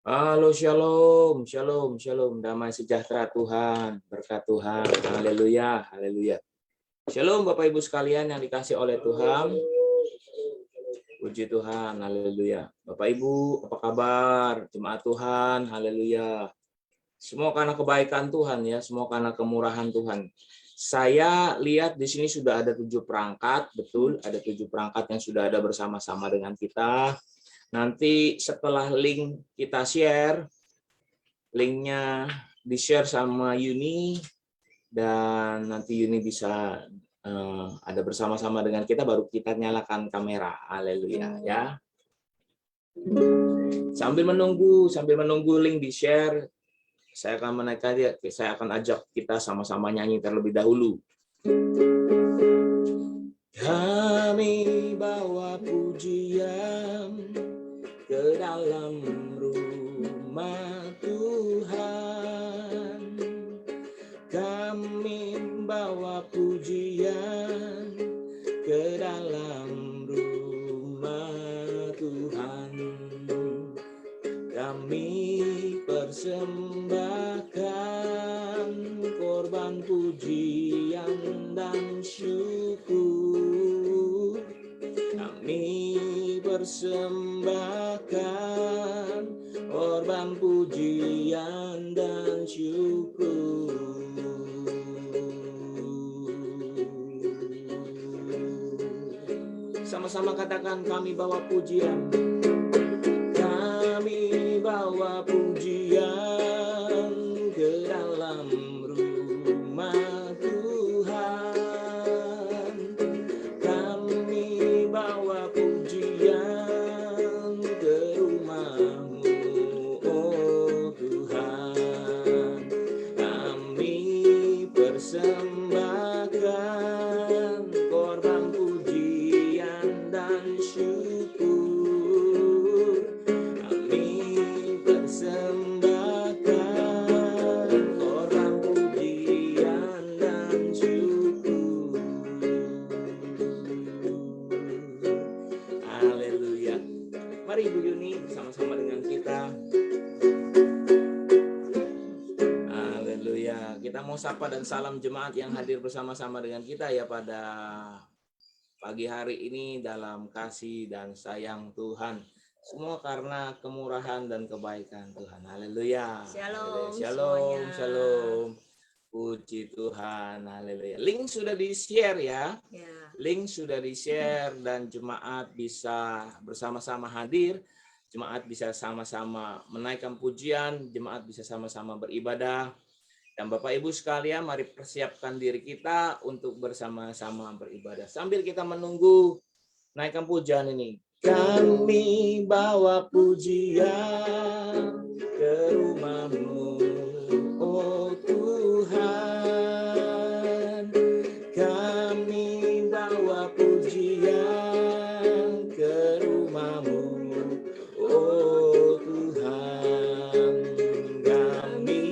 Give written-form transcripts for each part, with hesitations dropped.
Halo, shalom, shalom, shalom. Damai sejahtera Tuhan, berkat Tuhan. Haleluya, haleluya. Shalom Bapak Ibu sekalian yang dikasih oleh Tuhan. Puji Tuhan, haleluya. Bapak Ibu, apa kabar? Jemaat Tuhan, haleluya. Semua karena kebaikan Tuhan ya, semua karena kemurahan Tuhan. Saya lihat di sini sudah ada 7 perangkat, betul, ada 7 perangkat yang sudah ada bersama-sama dengan kita. Nanti setelah link kita share, linknya di-share sama Yuni, dan nanti Yuni bisa ada bersama-sama dengan kita, baru kita nyalakan kamera. Haleluya ya. Sambil menunggu link di-share, saya akan menaikkan dia, saya akan ajak kita sama-sama nyanyi terlebih dahulu. Kami bawa pujian ke dalam rumah Tuhan. Kami bawa pujian ke dalam rumah Tuhan. Kami persembahkan korban pujian dan syukur. Kami persembahkan korban pujian dan syukur. Sama-sama katakan, kami bawa pujian. Kami bawa pujian ke dalam rumah Tuhan. Kami bawa pujian ke rumah-Mu, oh Tuhan. Kami persembahkan korban pujian dan syukur. Kami persembahkan korban pujian dan syukur. Haleluya. Mari Ibu Yuni bersama-sama dengan kita. Haleluya. Kita mau sapa dan salam jemaat yang hadir bersama-sama dengan kita ya pada pagi hari ini dalam kasih dan sayang Tuhan. Semua karena kemurahan dan kebaikan Tuhan. Haleluya. Shalom, shalom, semuanya. shalom. Puji Tuhan. Haleluya. Link sudah di-share ya. Link sudah di-share dan jemaat bisa bersama-sama hadir. Jemaat bisa sama-sama menaikkan pujian, jemaat bisa sama-sama beribadah. Dan Bapak Ibu sekalian, mari persiapkan diri kita untuk bersama-sama beribadah. Sambil kita menunggu naikkan pujian ini. Kami bawa pujian ke rumah-Mu, oh Tuhan. Kami bawa pujian ke rumah-Mu, oh Tuhan. Kami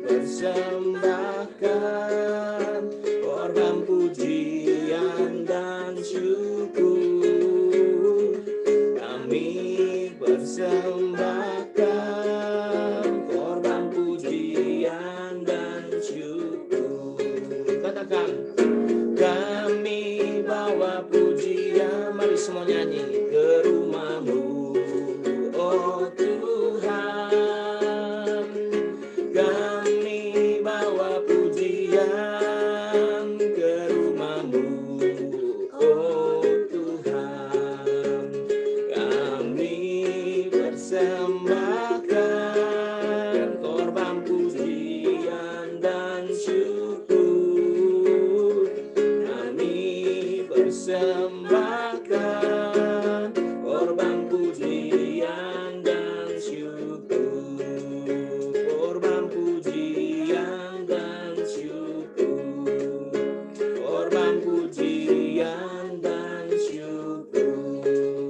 persembahkan korban pujian dan syukur. Kami persembahkan korban pujian dan syukur. Katakan, kami bawa pujian, mari semua nyanyi, ke rumah-Mu, oh Tuhan. Kami bawa pujian ke rumah-Mu, oh Tuhan. Kami persembahkan korban pujian dan syukur. Kami persembahkan korban pujian dan syukur. Korban pujian dan syukur. Korban pujian dan syukur.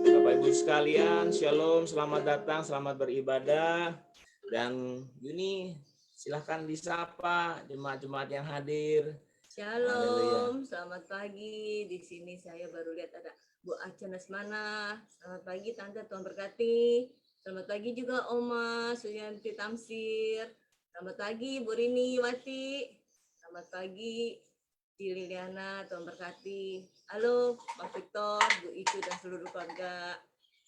Bapak Ibu sekalian, shalom, selamat datang, selamat beribadah. Dan Yuni, silahkan disapa jemaat-jemaat yang hadir. Haleluya. Shalom, selamat pagi. Di sini saya baru lihat ada Bu Aca Nasmana. Selamat pagi Tante, Tuhan berkati. Selamat pagi juga Oma Suyanti Tamsir. Selamat pagi Bu Rini Wati. Selamat pagi Ci Liliana, Tuhan berkati. Halo Pak Victor, Bu Icu dan seluruh keluarga.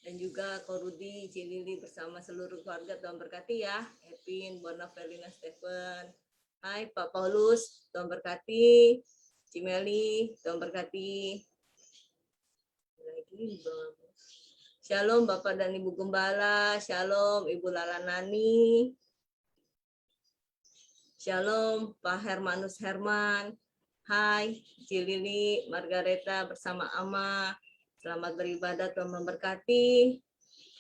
Dan juga Ko Rudi, Ci Lili bersama seluruh keluarga, Tuhan berkati ya. Epin, Bona, Felina, Stephen. Hai Pak Paulus, Tuhan berkati. Cimeli, Tuhan berkati. Lagi Shalom Bapak dan Ibu Gembala, Shalom Ibu Lalanani, Shalom Pak Hermanus Herman, hai Cilili, Margareta bersama Ama, selamat beribadah, Tuhan memberkati.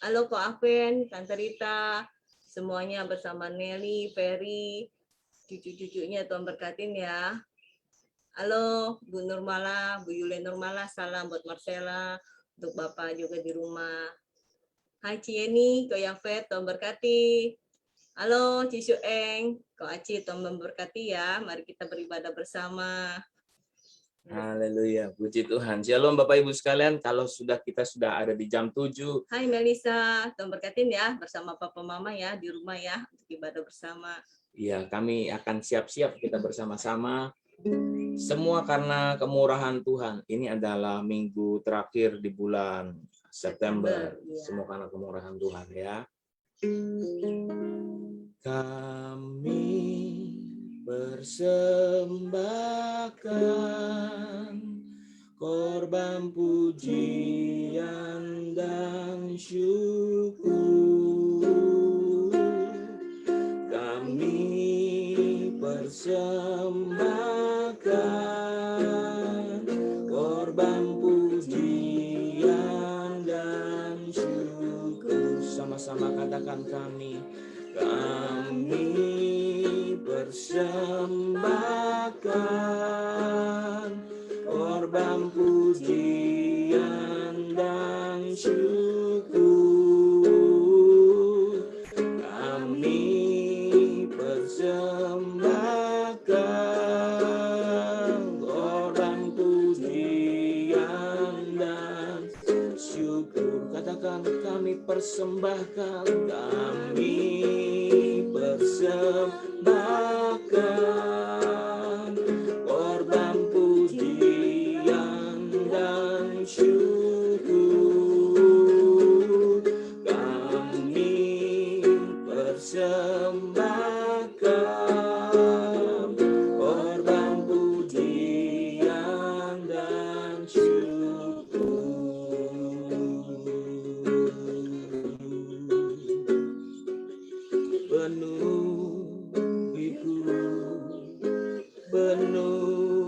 Halo Kok Aven, Tante Rita, semuanya bersama Nelly, Ferry, cucu-cucunya Tuhan berkatin ya. Halo Bu Nurmala, Bu Yule Nurmala, salam buat Marcella, untuk Bapak juga di rumah. Hai Cieni, Ko Yafet, Tuhan berkati. Halo Cisu Eng, Ko Aci, Tuhan memberkati ya. Mari kita beribadah bersama. Haleluya, puji Tuhan. Shalom Bapak Ibu sekalian, kalau kita sudah ada di jam 7. Hai Melisa, Tuhan berkatin ya, bersama Papa Mama ya, di rumah ya, untuk ibadah bersama. Ya, kami akan siap-siap kita bersama-sama. Semua karena kemurahan Tuhan. Ini adalah minggu terakhir di bulan September. Ya. Semua karena kemurahan Tuhan ya. Kami persembahkan korban pujian dan syukur. Kami persembahkan korban pujian dan syukur. Sama-sama katakan kami persembahkan korban pujian dan syukur. Kami persembahkan korban pujian dan syukur. Katakan kami persembahkan, kami persembahkan korban pujian dan syukur. Kami persembahkan korban pujian dan syukur.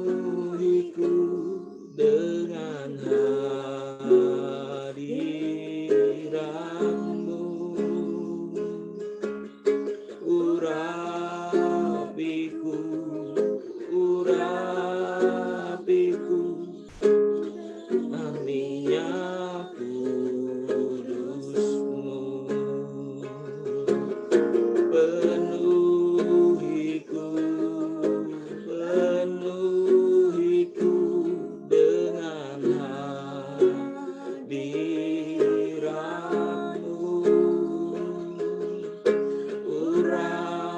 Penuhiku dengan hadirat-Mu, urapiku minyak kudus-Mu. Penuhiku dengan hadirat-Mu, urapiku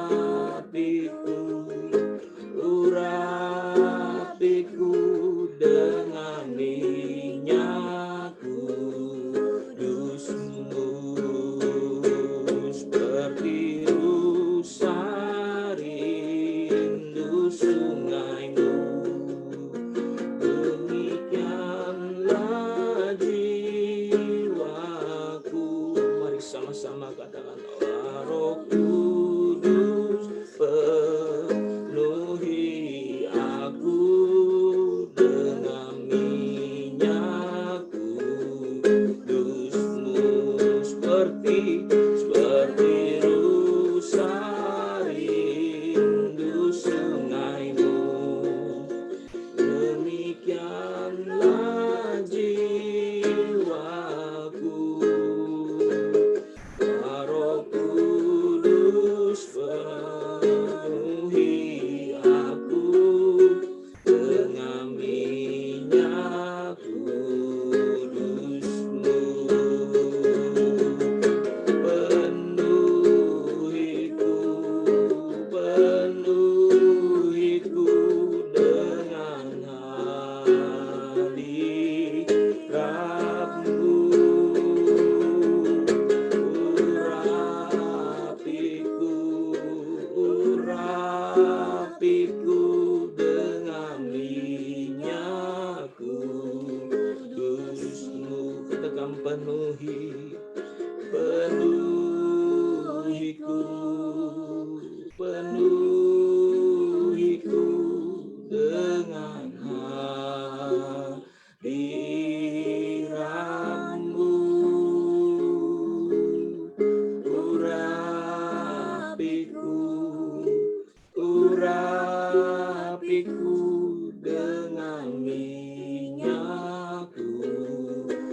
urapiku dengan minyak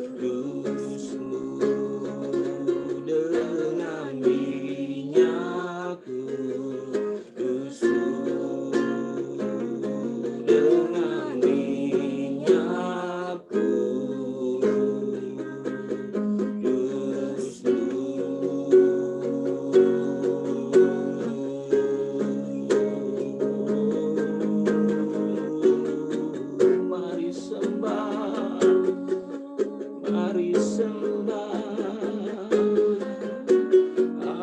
kudus-Mu, dengan minyak kudus-Mu, dengan minyak kudus-Mu. Mari sembah,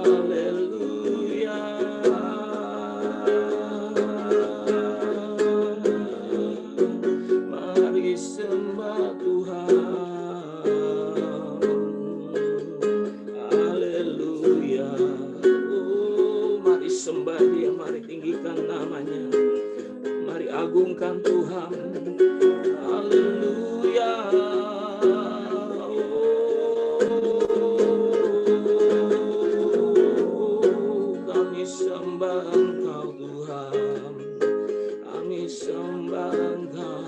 haleluya. Mari sembah Tuhan, haleluya. Oh, mari sembah Dia, mari tinggikan namanya, mari agungkan Tuhan, haleluya. Kami sembah Engkau Tuhan, kami sembah Engkau,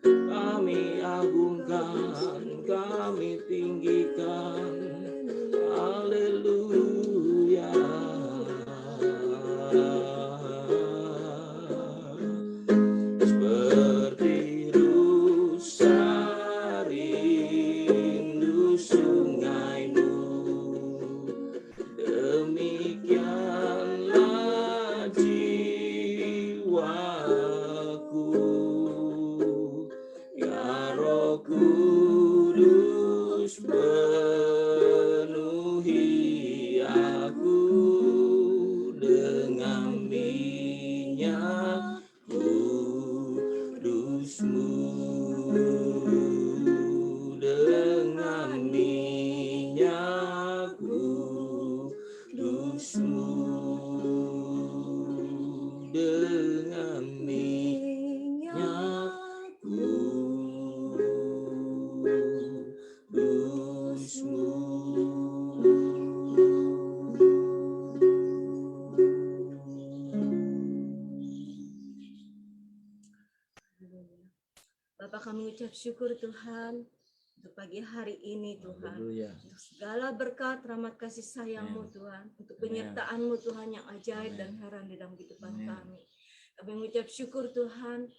kami agungkan, kami tinggikan, haleluya. Seperti rusa rindu sungaimu, demikianlah jiwaku, ya Roh Kudus penuhi aku dengan minyak kudus-Mu, dengan minyak kudus-Mu, dengan minyak kudus-Mu. Bapak, kami ucap syukur Tuhan untuk pagi hari ini Tuhan, Haleluya. untuk segala berkat, rahmat kasih sayang-Mu Tuhan, untuk penyertaan-Mu Tuhan yang ajaib dan heran di dalam kehidupan kami. Kami mengucap syukur Tuhan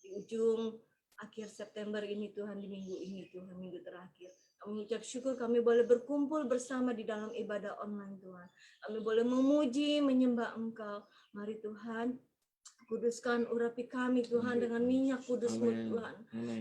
di ujung akhir September ini Tuhan, di minggu ini Tuhan, minggu terakhir. Kami mengucap syukur kami boleh berkumpul bersama di dalam ibadah online Tuhan. Kami boleh memuji, menyembah Engkau. Mari Tuhan, kuduskan urapi kami Tuhan dengan minyak kudus-Mu Tuhan.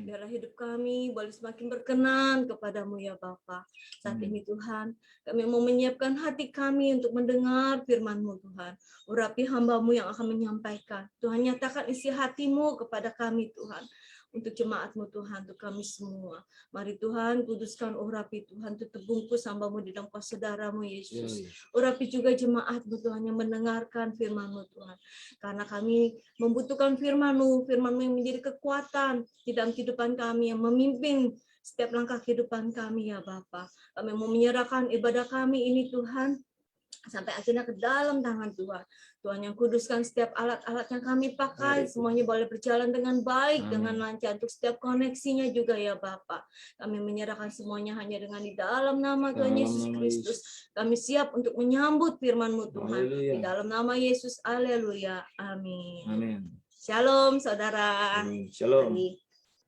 Biarlah hidup kami boleh semakin berkenan kepadamu ya Bapa. Saat ini Tuhan, kami mau menyiapkan hati kami untuk mendengar firman-Mu Tuhan. Urapi hamba-Mu yang akan menyampaikan. Tuhan, nyatakan isi hati-Mu kepada kami Tuhan. Untuk jemaat-Mu Tuhan, untuk kami semua. Mari Tuhan, kuduskan urapi Tuhan, tutup bungkus hamba-Mu di dalam kuasa darah-Mu Yesus. Urapi juga jemaat-Mu Tuhan yang mendengarkan firman-Mu Tuhan. Karena kami membutuhkan firman-Mu, firman-Mu yang menjadi kekuatan di dalam kehidupan kami, yang memimpin setiap langkah kehidupan kami ya Bapa. Kami mau menyerahkan ibadah kami ini Tuhan, sampai akhirnya ke dalam tangan Tuhan. Tuhan yang kuduskan setiap alat-alat yang kami pakai, semuanya boleh berjalan dengan baik, dengan lancar, untuk setiap koneksinya juga ya Bapa. Kami menyerahkan semuanya hanya dengan di dalam nama Tuhan Yesus Kristus. Kami siap untuk menyambut firman-Mu Tuhan. Di dalam nama Yesus, haleluya, amin. Amin. Shalom saudara. Shalom.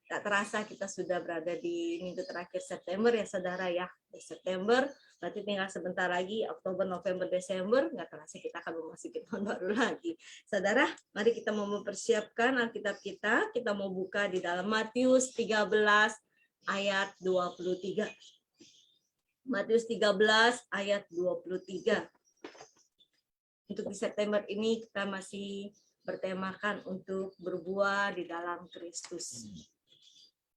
Tak terasa kita sudah berada di minggu terakhir September ya saudara ya. Di September, berarti tinggal sebentar lagi, Oktober, November, Desember, nggak terasa kita akan memasuki tahun baru lagi. Saudara, mari kita mau mempersiapkan Alkitab kita mau buka di dalam Matius 13 ayat 23. Matius 13 ayat 23. Untuk di September ini kita masih bertemakan untuk berbuah di dalam Kristus.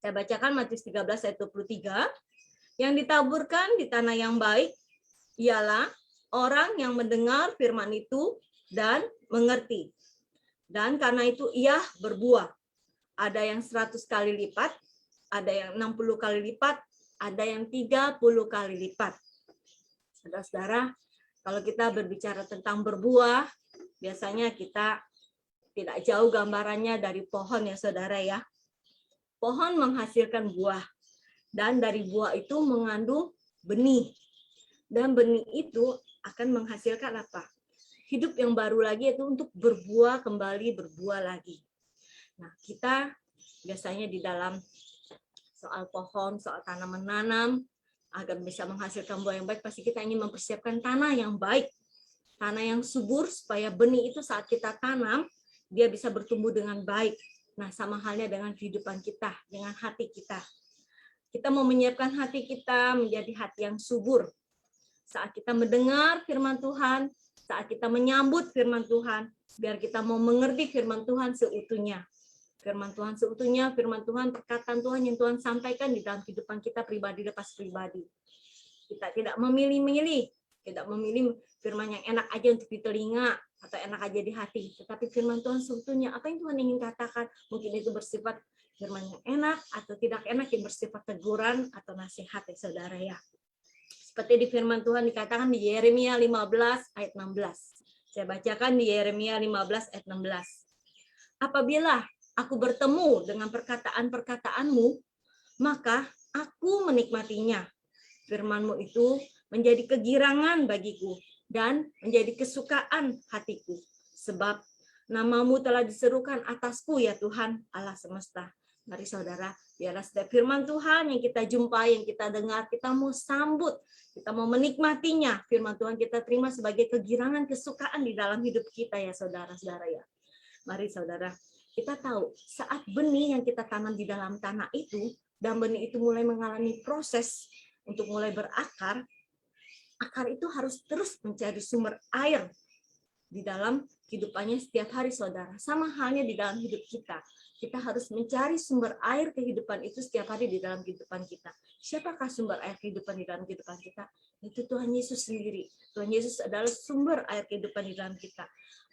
Saya bacakan Matius 13 ayat 23. Yang ditaburkan di tanah yang baik ialah orang yang mendengar firman itu dan mengerti. Dan karena itu ia berbuah. Ada yang 100 kali lipat, ada yang 60 kali lipat, ada yang 30 kali lipat. Saudara-saudara, kalau kita berbicara tentang berbuah, biasanya kita tidak jauh gambarannya dari pohon ya saudara ya. Pohon menghasilkan buah, dan dari buah itu mengandung benih. Dan benih itu akan menghasilkan apa? Hidup yang baru lagi, itu untuk berbuah kembali, berbuah lagi. Nah, kita biasanya di dalam soal pohon, soal tanam menanam, agar bisa menghasilkan buah yang baik, pasti kita ingin mempersiapkan tanah yang baik, tanah yang subur, supaya benih itu saat kita tanam, dia bisa bertumbuh dengan baik. Nah, sama halnya dengan kehidupan kita, dengan hati kita. Kita mau menyiapkan hati kita menjadi hati yang subur. Saat kita mendengar firman Tuhan, saat kita menyambut firman Tuhan, biar kita mau mengerti firman Tuhan seutuhnya. Firman Tuhan seutuhnya, firman Tuhan, perkataan Tuhan yang Tuhan sampaikan di dalam kehidupan kita pribadi lepas pribadi. Kita tidak memilih-milih, tidak memilih firman yang enak aja untuk di telinga atau enak aja di hati, tetapi firman Tuhan seutuhnya, apa yang Tuhan ingin katakan, mungkin itu bersifat firman yang enak atau tidak enak, yang bersifat teguran atau nasihat ya saudara ya. Seperti di firman Tuhan dikatakan di Yeremia 15 ayat 16. Saya bacakan di Yeremia 15 ayat 16. Apabila aku bertemu dengan perkataan-perkataanmu, maka aku menikmatinya. Firman-Mu itu menjadi kegirangan bagiku dan menjadi kesukaan hatiku. Sebab nama-Mu telah diserukan atasku ya Tuhan Allah semesta. Mari saudara, biarlah setiap firman Tuhan yang kita jumpai, yang kita dengar, kita mau sambut, kita mau menikmatinya. Firman Tuhan kita terima sebagai kegirangan, kesukaan di dalam hidup kita ya saudara-saudara ya. Mari saudara, kita tahu saat benih yang kita tanam di dalam tanah itu, dan benih itu mulai mengalami proses untuk mulai berakar, akar itu harus terus mencari sumber air di dalam kehidupannya setiap hari saudara. Sama halnya di dalam hidup kita. Kita harus mencari sumber air kehidupan itu setiap hari di dalam kehidupan kita. Siapakah sumber air kehidupan di dalam kehidupan kita? Itu Tuhan Yesus sendiri. Tuhan Yesus adalah sumber air kehidupan di dalam kita.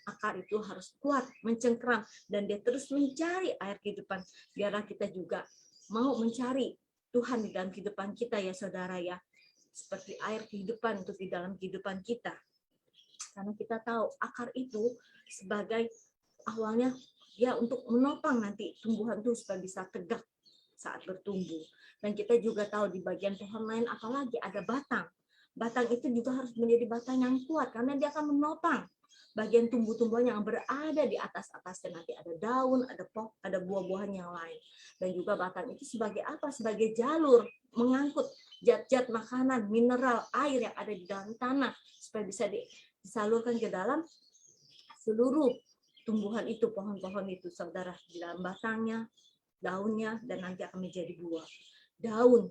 Akar itu harus kuat, mencengkram, dan dia terus mencari air kehidupan. Biarlah kita juga mau mencari Tuhan di dalam kehidupan kita ya saudara ya. Seperti air kehidupan untuk di dalam kehidupan kita. Karena kita tahu akar itu sebagai awalnya ya untuk menopang nanti tumbuhan itu supaya bisa tegak saat bertumbuh. Dan kita juga tahu di bagian pohon lain apalagi ada batang. Batang itu juga harus menjadi batang yang kuat karena dia akan menopang bagian tumbuh-tumbuhan yang berada di atas-atasnya. Nanti ada daun, ada buah-buahan yang lain. Dan juga batang itu sebagai apa? Sebagai jalur mengangkut zat-zat makanan, mineral, air yang ada di dalam tanah supaya bisa disalurkan ke dalam seluruh tumbuhan itu, pohon-pohon itu, saudara, di dalam batangnya, daunnya, dan nanti akan menjadi buah.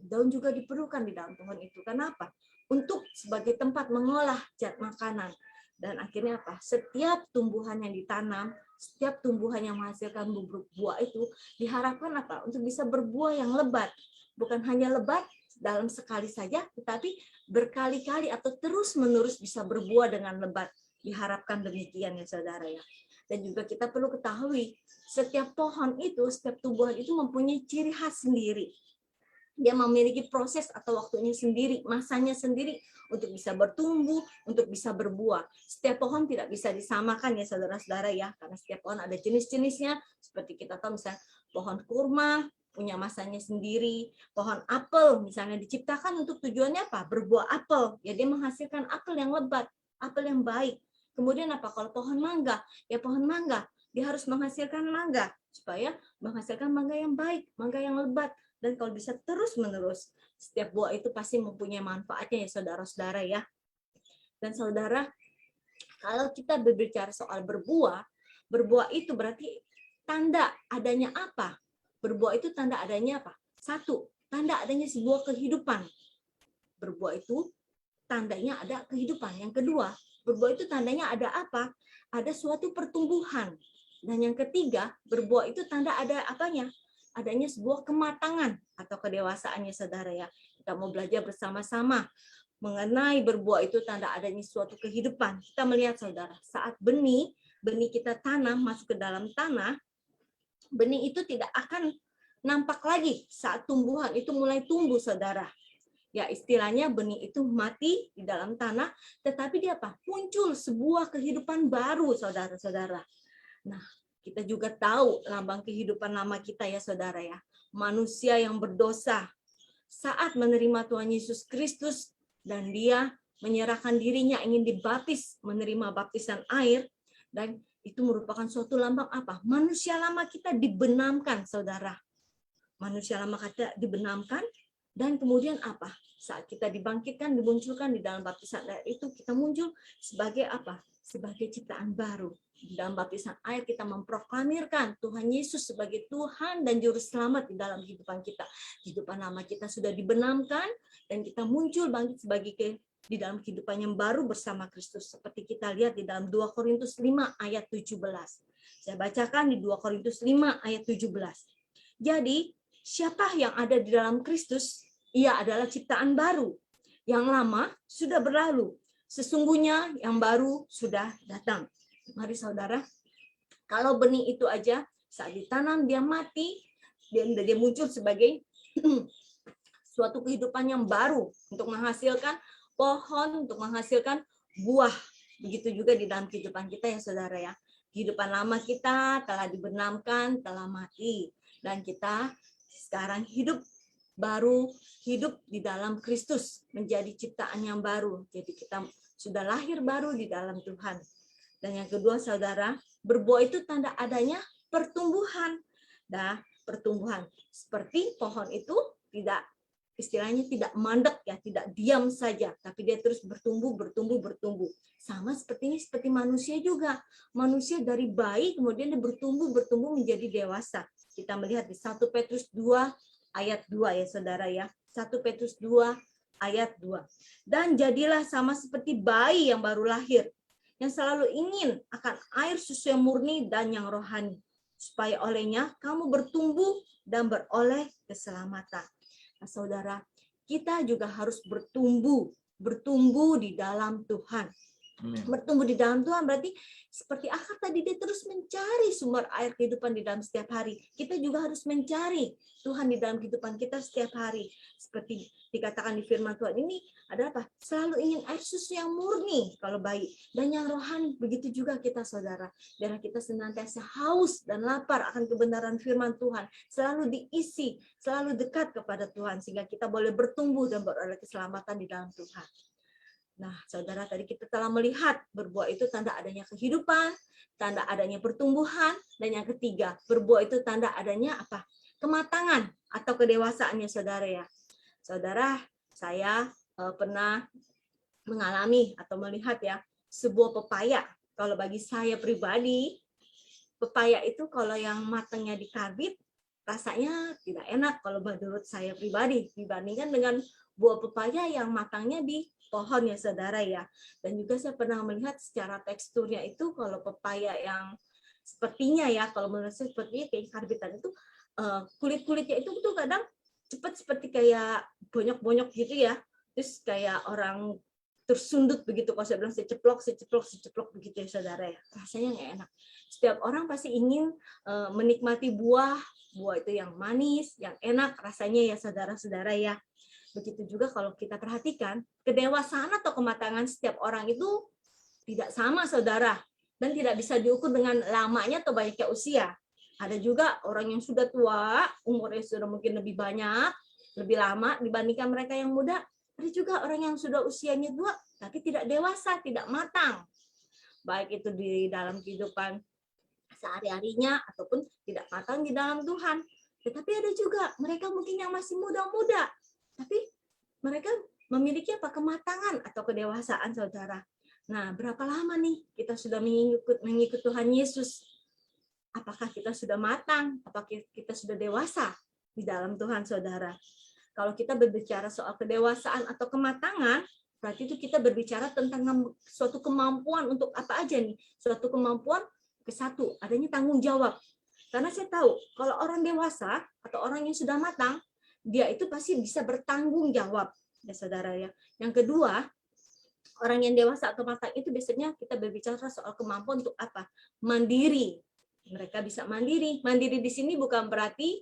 Daun juga diperlukan di dalam pohon itu. Kenapa? Untuk sebagai tempat mengolah zat makanan. Dan akhirnya apa? Setiap tumbuhan yang ditanam, setiap tumbuhan yang menghasilkan buah itu diharapkan apa? Untuk bisa berbuah yang lebat. Bukan hanya lebat dalam sekali saja, tetapi berkali-kali atau terus-menerus bisa berbuah dengan lebat. Diharapkan demikian ya saudara ya. Dan juga kita perlu ketahui, setiap pohon itu, setiap tumbuhan itu mempunyai ciri khas sendiri. Dia memiliki proses atau waktunya sendiri, masanya sendiri untuk bisa bertumbuh, untuk bisa berbuah. Setiap pohon tidak bisa disamakan ya saudara-saudara ya, karena setiap pohon ada jenis-jenisnya. Seperti kita tahu misalnya pohon kurma punya masanya sendiri, pohon apel misalnya diciptakan untuk tujuannya apa? Berbuah apel, ya dia menghasilkan apel yang lebat, apel yang baik. Kemudian apa? Kalau pohon mangga, ya pohon mangga dia harus menghasilkan mangga supaya menghasilkan mangga yang baik, mangga yang lebat. Dan kalau bisa terus-menerus, setiap buah itu pasti mempunyai manfaatnya ya saudara-saudara ya. Dan saudara, kalau kita berbicara soal berbuah, berbuah itu berarti tanda adanya apa? Berbuah itu tanda adanya apa? Satu, tanda adanya sebuah kehidupan. Berbuah itu tandanya ada kehidupan. Yang kedua, berbuah itu tandanya ada apa? Ada suatu pertumbuhan. Dan yang ketiga, berbuah itu tanda ada apanya? Adanya sebuah kematangan atau kedewasaannya saudara ya. Kita mau belajar bersama-sama mengenai berbuah itu tanda adanya suatu kehidupan. Kita melihat saudara, saat benih kita tanam masuk ke dalam tanah, benih itu tidak akan nampak lagi saat tumbuhan itu mulai tumbuh saudara. Ya istilahnya benih itu mati di dalam tanah, tetapi dia apa? Muncul sebuah kehidupan baru saudara-saudara. Nah, Kita juga tahu lambang kehidupan lama kita ya saudara ya. Manusia yang berdosa saat menerima Tuhan Yesus Kristus dan dia menyerahkan dirinya ingin dibaptis, menerima baptisan air, dan itu merupakan suatu lambang apa? Manusia lama kita dibenamkan, saudara. Manusia lama kita dibenamkan, dan kemudian apa? Saat kita dibangkitkan, dimunculkan di dalam baptisan air itu, kita muncul sebagai apa? Sebagai ciptaan baru. Di dalam baptisan air kita memproklamirkan Tuhan Yesus sebagai Tuhan dan Juru Selamat di dalam kehidupan kita. Kehidupan lama kita sudah dibenamkan, dan kita muncul bangkit sebagai di dalam kehidupan yang baru bersama Kristus. Seperti kita lihat di dalam 2 Korintus 5 ayat 17. Saya bacakan di 2 Korintus 5 ayat 17. Jadi, siapa yang ada di dalam Kristus? Ia adalah ciptaan baru. Yang lama sudah berlalu. Sesungguhnya yang baru sudah datang. Mari saudara, kalau benih itu aja saat ditanam dia mati, dia muncul sebagai suatu kehidupan yang baru untuk menghasilkan pohon, untuk menghasilkan buah. Begitu juga di dalam kehidupan kita ya saudara ya. Kehidupan lama kita telah dibenamkan, telah mati. Dan kita sekarang hidup baru, hidup di dalam Kristus, menjadi ciptaan yang baru. Jadi kita sudah lahir baru di dalam Tuhan. Dan yang kedua saudara, berbuah itu tanda adanya pertumbuhan. Nah, pertumbuhan. Seperti pohon itu tidak, istilahnya tidak mandek ya, tidak diam saja, tapi dia terus bertumbuh. Sama seperti ini, seperti manusia juga. Manusia dari bayi kemudian dia bertumbuh menjadi dewasa. Kita melihat di 1 Petrus 2 ayat 2 ya saudara ya. 1 Petrus 2 ayat 2. Dan jadilah sama seperti bayi yang baru lahir, yang selalu ingin akan air susu yang murni dan yang rohani, supaya olehnya kamu bertumbuh dan beroleh keselamatan. Nah, saudara, kita juga harus bertumbuh di dalam Tuhan. Amen. Bertumbuh di dalam Tuhan berarti seperti akar tadi, dia terus mencari sumber air kehidupan di dalam setiap hari. Kita juga harus mencari Tuhan di dalam kehidupan kita setiap hari. Seperti dikatakan di firman Tuhan ini adalah apa? Selalu ingin air susu yang murni kalau bayi, dan yang rohani. Begitu juga kita saudara. Biar kita senantiasa haus dan lapar akan kebenaran firman Tuhan. Selalu diisi, selalu dekat kepada Tuhan, sehingga kita boleh bertumbuh dan beroleh keselamatan di dalam Tuhan. Nah, saudara, tadi kita telah melihat berbuah itu tanda adanya kehidupan, tanda adanya pertumbuhan, dan yang ketiga, berbuah itu tanda adanya apa? Kematangan atau kedewasaannya saudara ya. Saudara, saya pernah mengalami atau melihat ya sebuah pepaya. Kalau bagi saya pribadi, pepaya itu kalau yang matangnya dikarbit rasanya tidak enak kalau menurut saya pribadi dibandingkan dengan buah pepaya yang matangnya di pohon ya saudara ya. Dan juga saya pernah melihat secara teksturnya itu kalau pepaya yang sepertinya ya, kalau menurut saya sepertinya kayak karbitan itu kulit-kulitnya itu tuh kadang cepat seperti kayak bonyok-bonyok gitu ya. Terus kayak orang tersundut begitu, kalau saya bilang seceplok begitu ya saudara ya. Rasanya nggak enak. Setiap orang pasti ingin menikmati buah itu yang manis, yang enak rasanya ya saudara-saudara ya. Begitu juga kalau kita perhatikan, kedewasaan atau kematangan setiap orang itu tidak sama saudara, dan tidak bisa diukur dengan lamanya atau banyaknya usia. Ada juga orang yang sudah tua, umurnya sudah mungkin lebih banyak, lebih lama dibandingkan mereka yang muda. Ada juga orang yang sudah usianya tua, tapi tidak dewasa, tidak matang. Baik itu di dalam kehidupan sehari-harinya, ataupun tidak matang di dalam Tuhan. Tetapi ada juga mereka mungkin yang masih muda-muda, tapi mereka memiliki apa? Kematangan atau kedewasaan saudara. Nah, berapa lama nih kita sudah mengikut Tuhan Yesus? Apakah kita sudah matang? Apakah kita sudah dewasa di dalam Tuhan saudara? Kalau kita berbicara soal kedewasaan atau kematangan, berarti itu kita berbicara tentang suatu kemampuan untuk apa aja nih? Suatu kemampuan ke satu, adanya tanggung jawab. Karena saya tahu kalau orang dewasa atau orang yang sudah matang, dia itu pasti bisa bertanggung jawab, ya saudara ya. Yang kedua, orang yang dewasa atau matang itu biasanya kita berbicara soal kemampuan untuk apa? Mandiri. Mereka bisa mandiri. Mandiri di sini bukan berarti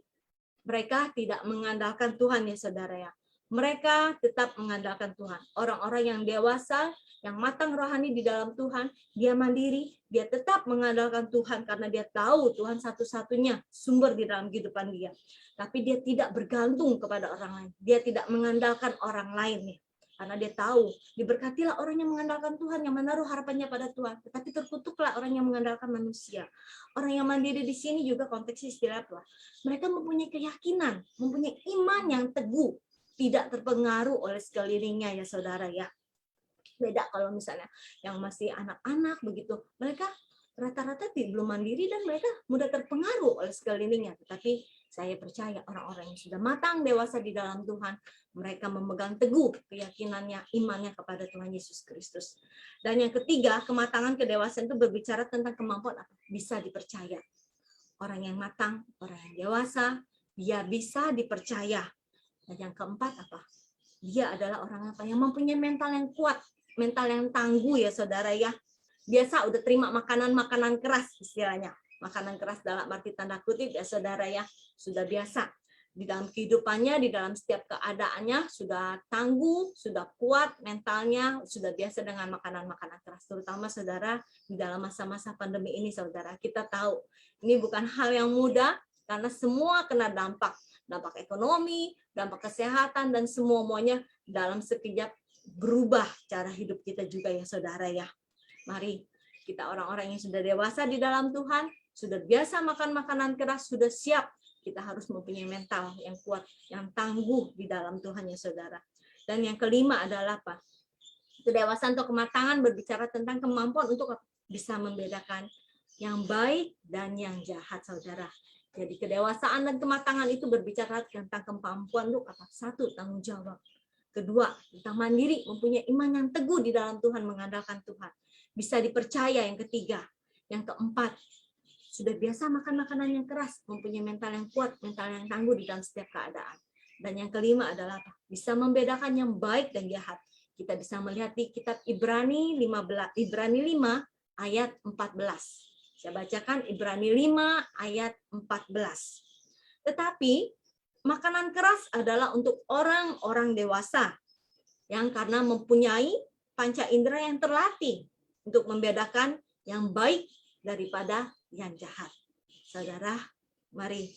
mereka tidak mengandalkan Tuhan ya saudara ya. Mereka tetap mengandalkan Tuhan. Orang-orang yang dewasa, yang matang rohani di dalam Tuhan, dia mandiri, Dia tetap mengandalkan Tuhan karena dia tahu Tuhan satu-satunya sumber di dalam kehidupan dia. Tapi dia tidak bergantung kepada orang lain. Dia tidak mengandalkan orang lain nih. Karena dia tahu, diberkatilah orang yang mengandalkan Tuhan, yang menaruh harapannya pada Tuhan. Tetapi terkutuklah orang yang mengandalkan manusia. Orang yang mandiri di sini juga konteksnya istilah apa? Mereka mempunyai keyakinan, mempunyai iman yang teguh, tidak terpengaruh oleh sekelilingnya ya saudara ya. Beda kalau misalnya yang masih anak-anak begitu, mereka rata-rata belum mandiri dan mereka mudah terpengaruh oleh sekelilingnya. Tetapi saya percaya orang-orang yang sudah matang dewasa di dalam Tuhan, mereka memegang teguh keyakinannya, imannya kepada Tuhan Yesus Kristus. Dan yang ketiga, kematangan kedewasaan itu berbicara tentang kemampuan apa? Bisa dipercaya. Orang yang matang, orang yang dewasa, dia bisa dipercaya. Dan yang keempat apa? Dia adalah orang apa? Yang mempunyai mental yang kuat, mental yang tangguh ya saudara ya. Biasa udah terima makanan-makanan keras istilahnya. Makanan keras dalam arti tanda kutip ya saudara ya. Sudah biasa. Di dalam kehidupannya, di dalam setiap keadaannya sudah tangguh, sudah kuat mentalnya, sudah biasa dengan makanan-makanan keras. Terutama saudara di dalam masa-masa pandemi ini saudara. Kita tahu ini bukan hal yang mudah karena semua kena dampak ekonomi, dampak kesehatan, dan semuanya dalam sekejap berubah cara hidup kita juga ya saudara ya. Mari kita orang-orang yang sudah dewasa di dalam Tuhan, sudah biasa makan makanan keras, sudah siap. Kita harus mempunyai mental yang kuat, yang tangguh di dalam Tuhan ya saudara. Dan yang kelima adalah apa? Kedewasaan atau kematangan berbicara tentang kemampuan untuk bisa membedakan yang baik dan yang jahat saudara. Jadi kedewasaan dan kematangan itu berbicara tentang kemampuan untuk apa? Satu, tanggung jawab. Kedua, tentang mandiri, mempunyai iman yang teguh di dalam Tuhan, mengandalkan Tuhan. Bisa dipercaya yang ketiga. Yang keempat, sudah biasa makan makanan yang keras, mempunyai mental yang kuat, mental yang tangguh di dalam setiap keadaan. Dan yang kelima adalah apa? Bisa membedakan yang baik dan jahat. Kita bisa melihat di kitab Ibrani 5 ayat 14. Saya bacakan Ibrani 5 ayat 14. Tetapi makanan keras adalah untuk orang-orang dewasa yang karena mempunyai panca indera yang terlatih untuk membedakan yang baik daripada yang jahat. Saudara, mari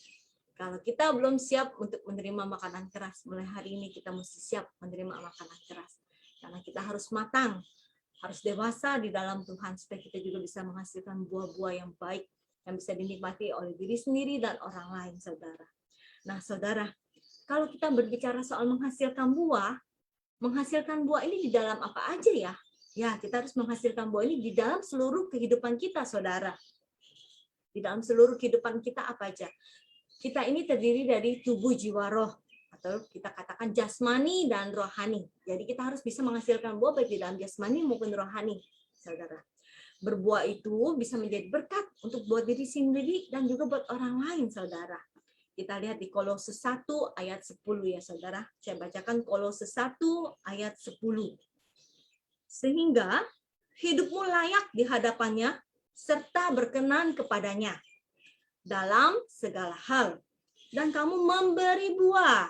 kalau kita belum siap untuk menerima makanan keras, mulai hari ini kita mesti siap menerima makanan keras. Karena kita harus matang, harus dewasa di dalam Tuhan supaya kita juga bisa menghasilkan buah-buah yang baik yang bisa dinikmati oleh diri sendiri dan orang lain, saudara. Nah, saudara, kalau kita berbicara soal menghasilkan buah ini di dalam apa aja ya? Ya, kita harus menghasilkan buah ini di dalam seluruh kehidupan kita, saudara. Di dalam seluruh kehidupan kita apa aja? Kita ini terdiri dari tubuh, jiwa, roh. Atau kita katakan jasmani dan rohani. Jadi kita harus bisa menghasilkan buah baik di dalam jasmani maupun rohani, saudara. Berbuah itu bisa menjadi berkat untuk buat diri sendiri dan juga buat orang lain, saudara. Kita lihat di Kolose 1 ayat 10 ya saudara. Saya bacakan Kolose 1 ayat 10. Sehingga hidupmu layak di hadapannya serta berkenan kepadanya dalam segala hal. Dan kamu memberi buah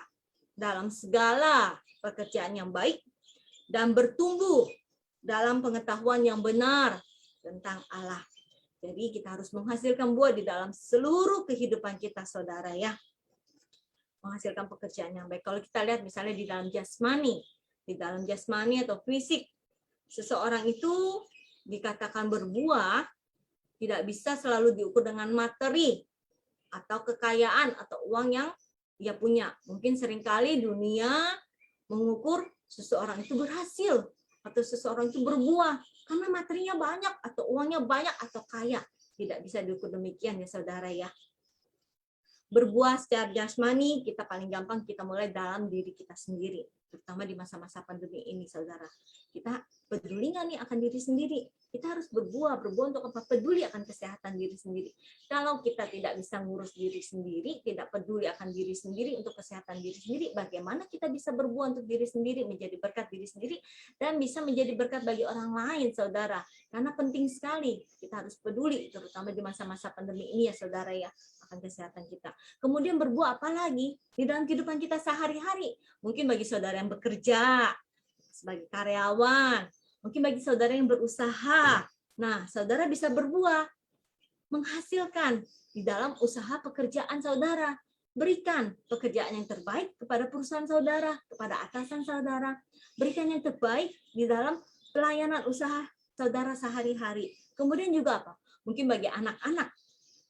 dalam segala pekerjaan yang baik dan bertumbuh dalam pengetahuan yang benar tentang Allah. Jadi kita harus menghasilkan buah di dalam seluruh kehidupan kita, saudara ya. Menghasilkan pekerjaan yang baik. Kalau kita lihat misalnya di dalam jasmani atau fisik, seseorang itu dikatakan berbuah tidak bisa selalu diukur dengan materi atau kekayaan atau uang yang dia punya. Mungkin seringkali dunia mengukur seseorang itu berhasil atau seseorang itu berbuah karena materinya banyak atau uangnya banyak atau kaya. Tidak bisa diukur demikian ya saudara ya. Berbuah secara jasmani kita paling gampang kita mulai dalam diri kita sendiri. Terutama di masa-masa pandemi ini saudara. Kita peduli nggak nih akan diri sendiri? Kita harus berbuah untuk apa? Peduli akan kesehatan diri sendiri. Kalau kita tidak bisa ngurus diri sendiri, tidak peduli akan diri sendiri untuk kesehatan diri sendiri, bagaimana kita bisa berbuah untuk diri sendiri, menjadi berkat diri sendiri, dan bisa menjadi berkat bagi orang lain, saudara. Karena penting sekali, kita harus peduli, terutama di masa-masa pandemi ini ya, saudara ya, akan kesehatan kita. Kemudian berbuah apa lagi? Di dalam kehidupan kita sehari-hari. Mungkin bagi saudara yang bekerja, sebagai karyawan, mungkin bagi saudara yang berusaha, Nah, saudara bisa berbuah, menghasilkan di dalam usaha pekerjaan saudara. Berikan pekerjaan yang terbaik kepada perusahaan saudara, kepada atasan saudara. Berikan yang terbaik di dalam pelayanan usaha saudara sehari-hari. Kemudian juga apa? Mungkin bagi anak-anak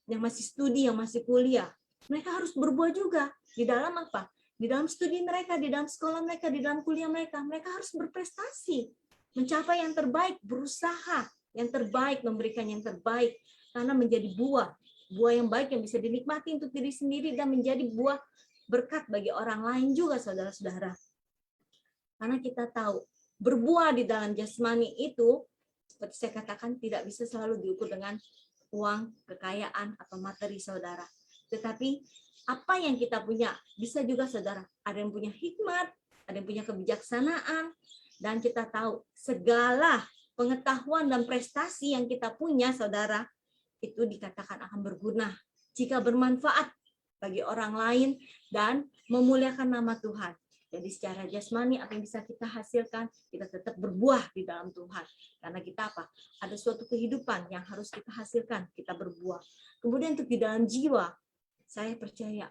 yang masih studi, yang masih kuliah, mereka harus berbuah juga di dalam apa? Di dalam studi mereka, di dalam sekolah mereka, di dalam kuliah mereka. Mereka harus berprestasi, mencapai yang terbaik, berusaha yang terbaik, memberikan yang terbaik, karena menjadi buah yang baik yang bisa dinikmati untuk diri sendiri dan menjadi buah berkat bagi orang lain juga, saudara-saudara. Karena kita tahu berbuah di dalam jasmani itu, seperti saya katakan, tidak bisa selalu diukur dengan uang, kekayaan, atau materi saudara. Tetapi apa yang kita punya bisa juga, saudara. Ada yang punya hikmat, ada yang punya kebijaksanaan, dan kita tahu segala pengetahuan dan prestasi yang kita punya, saudara, itu dikatakan akan berguna jika bermanfaat bagi orang lain dan memuliakan nama Tuhan. Jadi secara jasmani apa yang bisa kita hasilkan, kita tetap berbuah di dalam Tuhan. Karena kita apa? Ada suatu kehidupan yang harus kita hasilkan, kita berbuah. Kemudian untuk di dalam jiwa, saya percaya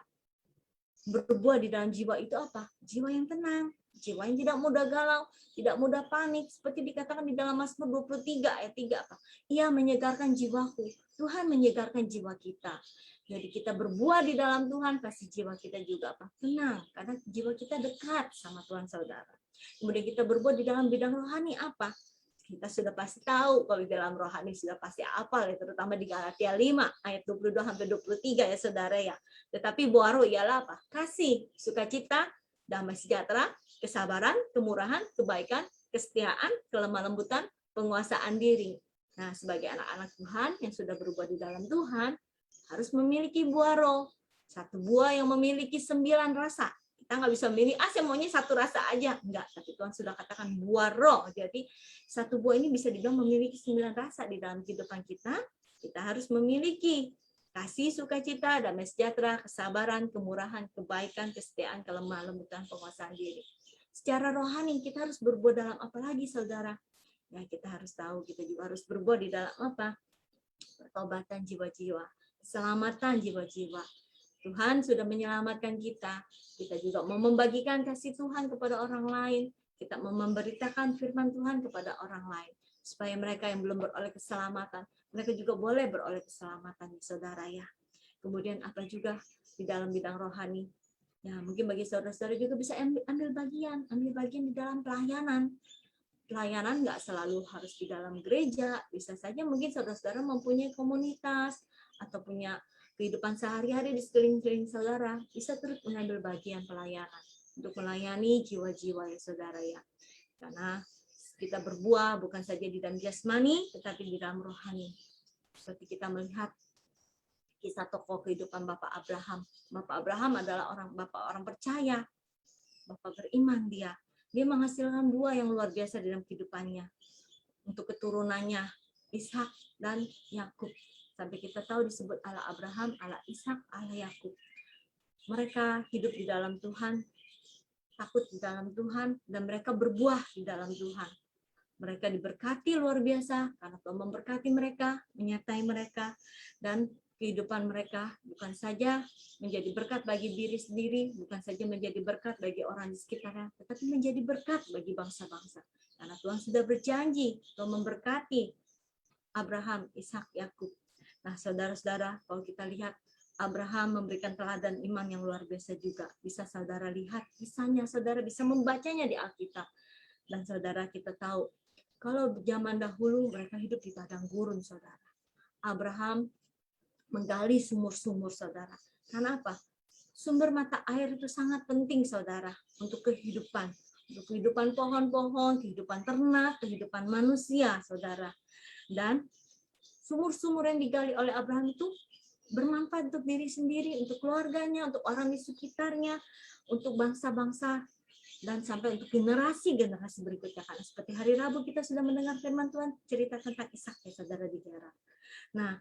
berbuah di dalam jiwa itu apa? Jiwa yang tenang, jiwa yang tidak mudah galau, tidak mudah panik, seperti dikatakan di dalam Mazmur 23 ayat 3 apa? Ia menyegarkan jiwaku. Tuhan menyegarkan jiwa kita. Jadi kita berbuah di dalam Tuhan, pasti jiwa kita juga apa? Tenang, karena jiwa kita dekat sama Tuhan, saudara. Kemudian kita berbuah di dalam bidang rohani apa? Kita sudah pasti tahu kalau di dalam rohani sudah pasti hafal ya, terutama di Galatia 5 ayat 22 sampai 23 ya, saudara ya. Tetapi buah roh ialah apa? Kasih, sukacita, damai sejahtera, kesabaran, kemurahan, kebaikan, kesetiaan, kelemah lembutan, penguasaan diri. Nah, sebagai anak-anak Tuhan yang sudah berubah di dalam Tuhan, harus memiliki buah roh. Satu buah yang memiliki 9 rasa. Kita nggak bisa memilih, saya maunya satu rasa aja. Enggak, tapi Tuhan sudah katakan buah roh. Jadi, satu buah ini bisa dibilang memiliki 9 rasa di dalam kehidupan kita. Kita harus memiliki kasih, sukacita, damai sejahtera, kesabaran, kemurahan, kebaikan, kesetiaan, kelemah lembutan, penguasaan diri. Secara rohani kita harus berbuah dalam apa lagi, saudara? Ya, kita harus tahu, kita juga harus berbuah di dalam apa? Pertobatan jiwa-jiwa, keselamatan jiwa-jiwa. Tuhan sudah menyelamatkan kita. Kita juga mau membagikan kasih Tuhan kepada orang lain. Kita mau memberitakan firman Tuhan kepada orang lain. Supaya mereka yang belum beroleh keselamatan, mereka juga boleh beroleh keselamatan, saudara ya. Kemudian apa juga di dalam bidang rohani? Ya, mungkin bagi saudara-saudara juga bisa ambil bagian di dalam pelayanan. Pelayanan nggak selalu harus di dalam gereja, bisa saja mungkin saudara-saudara mempunyai komunitas atau punya kehidupan sehari-hari di sekeliling saudara, bisa turut mengambil bagian pelayanan untuk melayani jiwa-jiwa ya, saudara ya. Karena kita berbuah bukan saja di dalam jasmani, tetapi di dalam rohani. Seperti kita melihat kisah tokoh kehidupan Bapak Abraham. Bapak Abraham adalah bapak orang percaya, bapak beriman dia. Dia menghasilkan buah yang luar biasa dalam kehidupannya. Untuk keturunannya, Ishak dan Yakub. Sampai kita tahu disebut Allah Abraham, Allah Ishak, Allah Yakub. Mereka hidup di dalam Tuhan, takut di dalam Tuhan, dan mereka berbuah di dalam Tuhan. Mereka diberkati luar biasa, karena Tuhan memberkati mereka, menyertai mereka, dan kehidupan mereka bukan saja menjadi berkat bagi diri sendiri, bukan saja menjadi berkat bagi orang di sekitarnya, tetapi menjadi berkat bagi bangsa-bangsa. Karena Tuhan sudah berjanji, Tuhan memberkati Abraham, Ishak, Yakub. Nah, saudara-saudara, kalau kita lihat, Abraham memberikan teladan iman yang luar biasa juga. Bisa saudara lihat kisahnya, saudara bisa membacanya di Alkitab. Dan saudara kita tahu, kalau zaman dahulu mereka hidup di padang gurun, saudara. Abraham menggali sumur-sumur, saudara. Karena apa? Sumber mata air itu sangat penting, saudara, untuk kehidupan. Untuk kehidupan pohon-pohon, kehidupan ternak, kehidupan manusia, saudara. Dan sumur-sumur yang digali oleh Abraham itu bermanfaat untuk diri sendiri, untuk keluarganya, untuk orang di sekitarnya, untuk bangsa-bangsa, dan sampai untuk generasi-generasi berikutnya. Karena seperti hari Rabu kita sudah mendengar firman Tuhan cerita tentang Ishak ya, saudara di Gerar. Nah,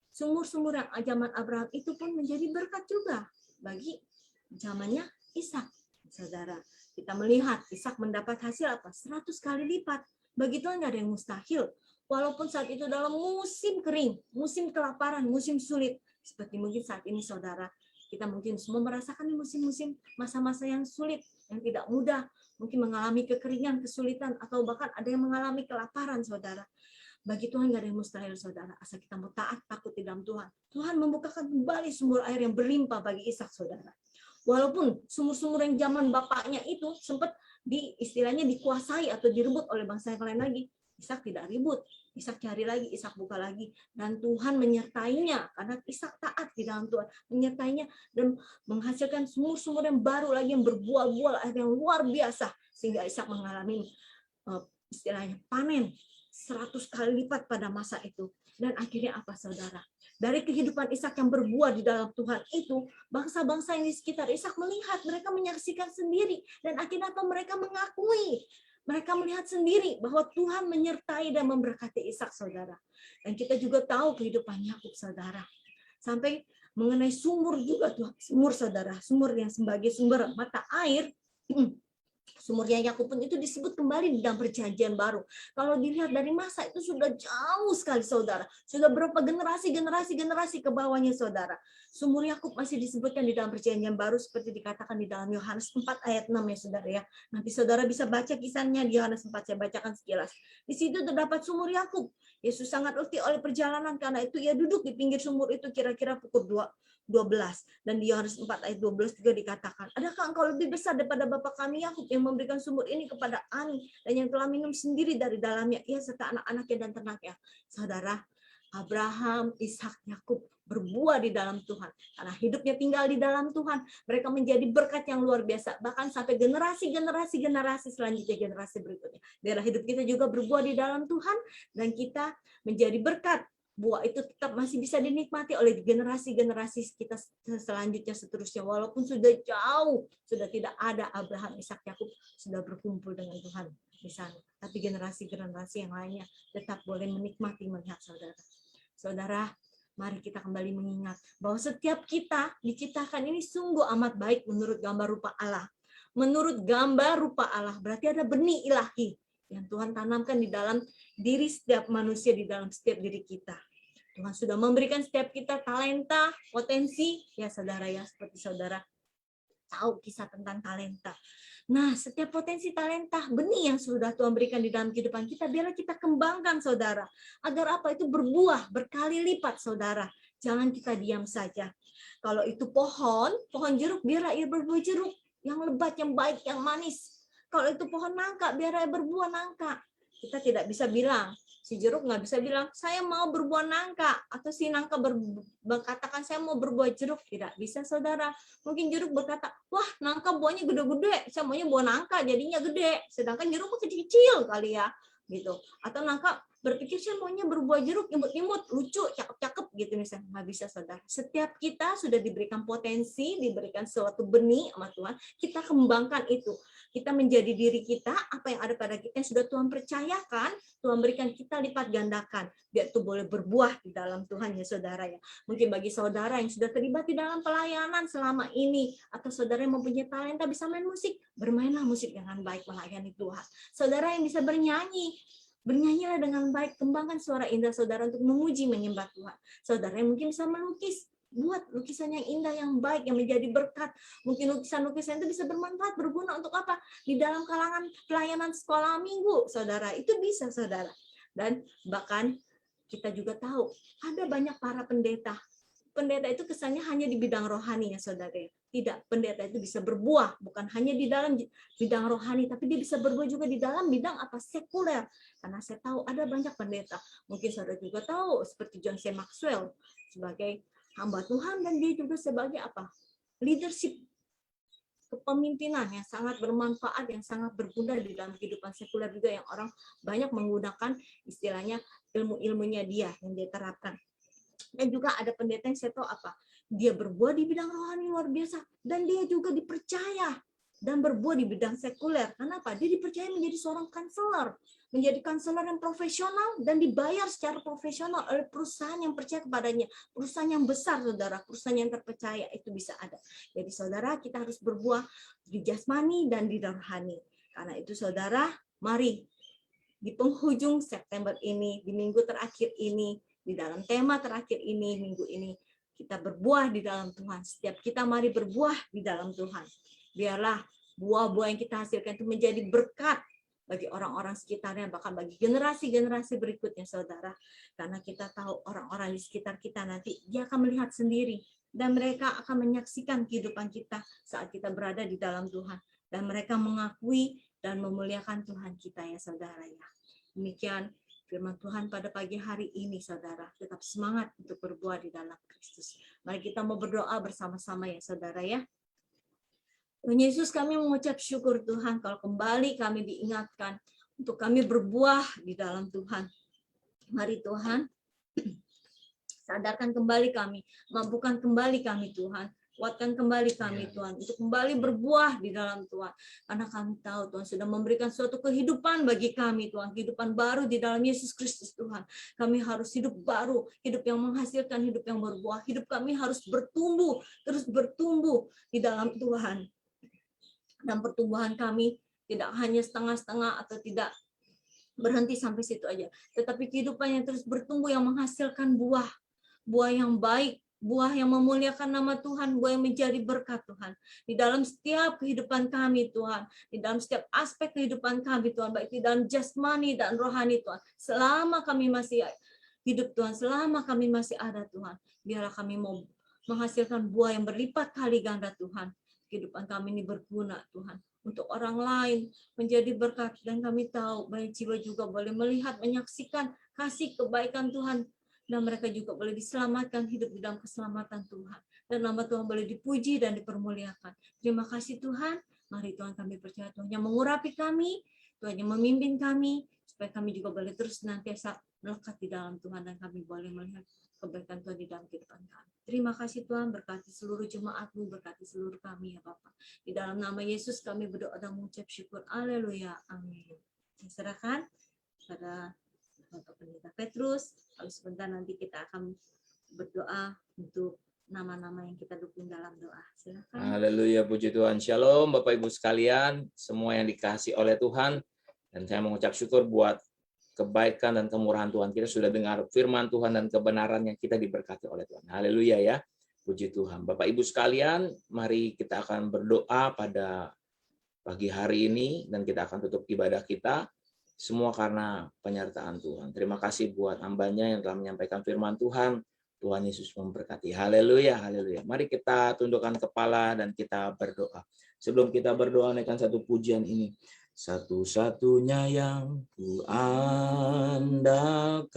sumur-sumur yang zaman Abraham itu pun menjadi berkat juga bagi zamannya Ishak, saudara. Kita melihat Ishak mendapat hasil apa? 100 kali lipat. Bagi Tuhan nggak ada yang mustahil. Walaupun saat itu dalam musim kering, musim kelaparan, musim sulit. Seperti mungkin saat ini saudara, kita mungkin semua merasakan musim-musim masa-masa yang sulit, yang tidak mudah. Mungkin mengalami kekeringan, kesulitan, atau bahkan ada yang mengalami kelaparan saudara. Bagi Tuhan nggak ada yang mustahil saudara, asal kita mau taat, takut di dalam Tuhan. Tuhan membukakan kembali sumur air yang berlimpah bagi Ishak saudara. Walaupun sumur-sumur yang zaman bapaknya itu sempat istilahnya dikuasai atau direbut oleh bangsa yang lain lagi, Ishak tidak ribut. Ishak cari lagi, Ishak buka lagi, dan Tuhan menyertainya karena Ishak taat di dalam Tuhan, menyertainya dan menghasilkan sumur-sumur yang baru lagi yang berbuah-buah air yang luar biasa sehingga Ishak mengalami istilahnya panen 100 kali lipat pada masa itu. Dan akhirnya apa saudara? Dari kehidupan Ishak yang berbuah di dalam Tuhan itu, bangsa-bangsa yang di sekitar Ishak melihat, mereka menyaksikan sendiri, dan akhirnya apa? Mereka mengakui. Mereka melihat sendiri bahwa Tuhan menyertai dan memberkati Ishak saudara. Dan kita juga tahu kehidupan Yakub saudara. Sampai mengenai sumur juga Tuhan, sumur saudara, sumur yang sebagai sumber mata air. Sumurnya Yakub pun itu disebut kembali di dalam perjanjian baru. Kalau dilihat dari masa itu sudah jauh sekali saudara. Sudah berapa generasi ke bawahnya saudara. Sumur Yakub masih disebutkan di dalam perjanjian baru seperti dikatakan di dalam Yohanes 4 ayat 6 ya saudara ya. Nanti saudara bisa baca kisahnya di Yohanes 4, saya bacakan sekilas. Di situ terdapat sumur Yakub. Yesus sangat letih oleh perjalanan karena itu ia duduk di pinggir sumur itu kira-kira pukul 12. Dan di Yohanes 4 ayat 12 juga dikatakan, adakah engkau lebih besar daripada bapa kami Yakub yang memberikan sumur ini kepada kami dan yang telah minum sendiri dari dalamnya, ia serta anak-anaknya dan ternaknya. Saudara, Abraham, Ishak, Yakub berbuah di dalam Tuhan. Karena hidupnya tinggal di dalam Tuhan, mereka menjadi berkat yang luar biasa. Bahkan sampai generasi selanjutnya, generasi berikutnya. Biarlah hidup kita juga berbuah di dalam Tuhan, dan kita menjadi berkat. Buah itu tetap masih bisa dinikmati oleh generasi-generasi kita selanjutnya seterusnya. Walaupun sudah jauh, sudah tidak ada Abraham, Ishak, Yakub sudah berkumpul dengan Tuhan di sana. Tapi generasi-generasi yang lainnya tetap boleh menikmati melihat saudara. Saudara, mari kita kembali mengingat bahwa setiap kita diciptakan ini sungguh amat baik menurut gambar rupa Allah. Menurut gambar rupa Allah, berarti ada benih ilahi yang Tuhan tanamkan di dalam diri setiap manusia, di dalam setiap diri kita. Tuhan sudah memberikan setiap kita talenta, potensi, ya saudara ya, seperti saudara tahu kisah tentang talenta. Nah, setiap potensi talenta, benih yang sudah Tuhan berikan di dalam kehidupan kita, biarlah kita kembangkan saudara. Agar apa? Itu berbuah, berkali lipat saudara. Jangan kita diam saja. Kalau itu pohon jeruk, biarlah ia berbuah jeruk. Yang lebat, yang baik, yang manis. Kalau itu pohon nangka, biarlah ia berbuah nangka. Kita tidak bisa bilang, si jeruk nggak bisa bilang, saya mau berbuah nangka. Atau si nangka berkatakan, saya mau berbuah jeruk. Tidak bisa saudara. Mungkin jeruk berkata, wah nangka buahnya gede-gede, saya maunya buah nangka jadinya gede, sedangkan jeruk kecil-kecil kali ya, gitu. Atau nangka berpikir saya maunya berbuah jeruk, imut-imut, lucu, cakep-cakep gitu misalnya. Nggak bisa saudara. Setiap kita sudah diberikan potensi, diberikan suatu benih sama Tuhan, kita kembangkan itu. Kita menjadi diri kita, apa yang ada pada kita yang sudah Tuhan percayakan, Tuhan berikan kita lipat gandakan, biar itu boleh berbuah di dalam Tuhan ya saudara ya. Mungkin bagi saudara yang sudah terlibat di dalam pelayanan selama ini, atau saudara yang mempunyai talenta bisa main musik, bermainlah musik dengan baik melayani Tuhan. Saudara yang bisa bernyanyi, bernyanyilah dengan baik, kembangkan suara indah saudara untuk memuji menyembah Tuhan. Saudara yang mungkin bisa melukis, buat lukisan yang indah, yang baik, yang menjadi berkat. Mungkin lukisan-lukisan itu bisa bermanfaat, berguna untuk apa? Di dalam kalangan pelayanan sekolah minggu, saudara. Itu bisa, saudara. Dan bahkan kita juga tahu, ada banyak para pendeta. Pendeta itu kesannya hanya di bidang rohani ya, saudara. Tidak, pendeta itu bisa berbuah, bukan hanya di dalam bidang rohani, tapi dia bisa berbuah juga di dalam bidang apa? Sekuler. Karena saya tahu ada banyak pendeta. Mungkin saudara juga tahu, seperti John C. Maxwell, sebagai hamba Tuhan, dan dia juga sebagai apa? Leadership, kepemimpinan yang sangat bermanfaat, yang sangat berguna di dalam kehidupan sekuler juga, yang orang banyak menggunakan istilahnya ilmu-ilmunya dia yang dia terapkan. Dan juga ada pendeta yang saya tahu apa? Dia berbuah di bidang rohani luar biasa, dan dia juga dipercaya dan berbuah di bidang sekuler. Kenapa? Dia dipercaya menjadi seorang kanselor, menjadi kanselor yang profesional dan dibayar secara profesional oleh perusahaan yang percaya kepadanya. Perusahaan yang besar, saudara, perusahaan yang terpercaya itu bisa ada. Jadi saudara, kita harus berbuah di jasmani dan di rohani. Karena itu saudara, mari di penghujung September ini, di minggu terakhir ini, di dalam tema terakhir ini, minggu ini, kita berbuah di dalam Tuhan. Setiap kita mari berbuah di dalam Tuhan. Biarlah buah-buah yang kita hasilkan itu menjadi berkat bagi orang-orang sekitarnya, bahkan bagi generasi-generasi berikutnya, saudara. Karena kita tahu orang-orang di sekitar kita nanti, dia akan melihat sendiri. Dan mereka akan menyaksikan kehidupan kita saat kita berada di dalam Tuhan. Dan mereka mengakui dan memuliakan Tuhan kita, ya saudara ya. Demikian firman Tuhan pada pagi hari ini, saudara. Tetap semangat untuk berbuah di dalam Kristus. Mari kita mau berdoa bersama-sama ya saudara ya. Tuhan Yesus, kami mengucap syukur Tuhan kalau kembali kami diingatkan untuk kami berbuah di dalam Tuhan. Mari Tuhan, sadarkan kembali kami, mampukan kembali kami Tuhan, kuatkan kembali kami Tuhan, untuk kembali berbuah di dalam Tuhan. Karena kami tahu Tuhan sudah memberikan suatu kehidupan bagi kami Tuhan, kehidupan baru di dalam Yesus Kristus Tuhan. Kami harus hidup baru, hidup yang menghasilkan, hidup yang berbuah. Hidup kami harus bertumbuh, terus bertumbuh di dalam Tuhan. Dan pertumbuhan kami tidak hanya setengah-setengah atau tidak berhenti sampai situ aja, tetapi kehidupan yang terus bertumbuh yang menghasilkan buah, buah yang baik, buah yang memuliakan nama Tuhan, buah yang menjadi berkat Tuhan di dalam setiap kehidupan kami Tuhan, di dalam setiap aspek kehidupan kami Tuhan, baik di dalam jasmani dan rohani Tuhan. Selama kami masih hidup Tuhan, selama kami masih ada Tuhan, biarlah kami mau menghasilkan buah yang berlipat kali ganda Tuhan. Kehidupan kami ini berguna Tuhan untuk orang lain, menjadi berkat. Dan kami tahu banyak jiwa juga boleh melihat, menyaksikan kasih kebaikan Tuhan, dan mereka juga boleh diselamatkan, hidup di dalam keselamatan Tuhan, dan nama Tuhan boleh dipuji dan dipermuliakan. Terima kasih Tuhan. Mari Tuhan, kami percaya Tuhan yang mengurapi kami, Tuhan yang memimpin kami, supaya kami juga boleh terus senantiasa melekat di dalam Tuhan, dan kami boleh melihat kebaikan Tuhan di dalam kehidupan kami. Terima kasih Tuhan, berkati seluruh jemaat-Mu, berkati seluruh kami ya Bapa. Di dalam nama Yesus kami berdoa dan mengucap syukur. Haleluya. Amin. Saya serahkan pada Bapak Pendeta Petrus. Lalu sebentar nanti kita akan berdoa untuk nama-nama yang kita dukung dalam doa. Silakan. Haleluya, puji Tuhan. Shalom Bapak Ibu sekalian, semua yang dikasihi oleh Tuhan. Dan saya mengucap syukur buat kebaikan dan kemurahan Tuhan. Kita sudah dengar firman Tuhan dan kebenaran yang kita diberkati oleh Tuhan. Haleluya ya. Puji Tuhan. Bapak Ibu sekalian, mari kita akan berdoa pada pagi hari ini dan kita akan tutup ibadah kita. Semua karena penyertaan Tuhan. Terima kasih buat hambanya yang telah menyampaikan firman Tuhan. Tuhan Yesus memberkati. Haleluya, haleluya. Mari kita tundukkan kepala dan kita berdoa. Sebelum kita berdoa, naikkan satu pujian ini. Satu-satunya yang ku andalkan,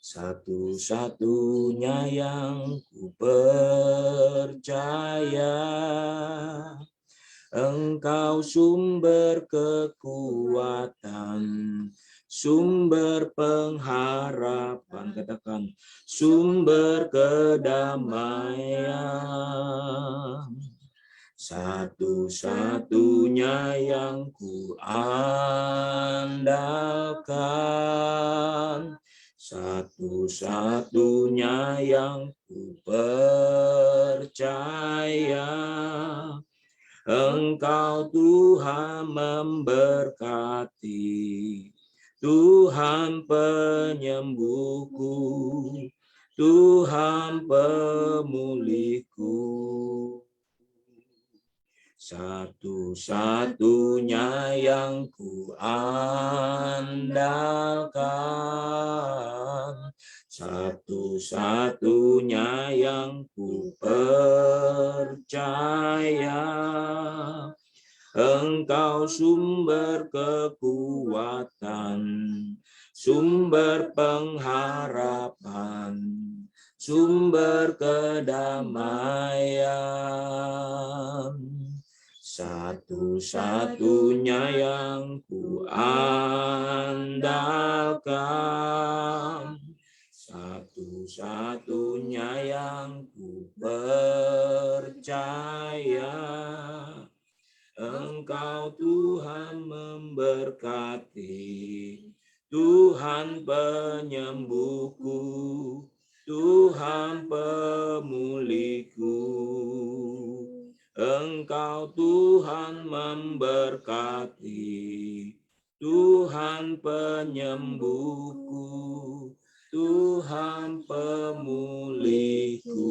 satu-satunya yang ku percaya, Engkau sumber kekuatan, sumber pengharapan, katakan sumber kedamaian. Satu-satunya yang ku andalkan, satu-satunya yang ku percaya, Engkau Tuhan memberkati, Tuhan penyembuhku, Tuhan pemulihku. Satu-satunya yang ku andalkan, satu-satunya yang ku percaya, Engkau sumber kekuatan, sumber pengharapan, sumber kedamaian. Satu-satunya yang ku andalkan, satu-satunya yang ku percaya, Engkau Tuhan memberkati, Tuhan penyembuhku, Tuhan pemulihku. Engkau Tuhan memberkati, Tuhan penyembuhku, Tuhan pemulihku.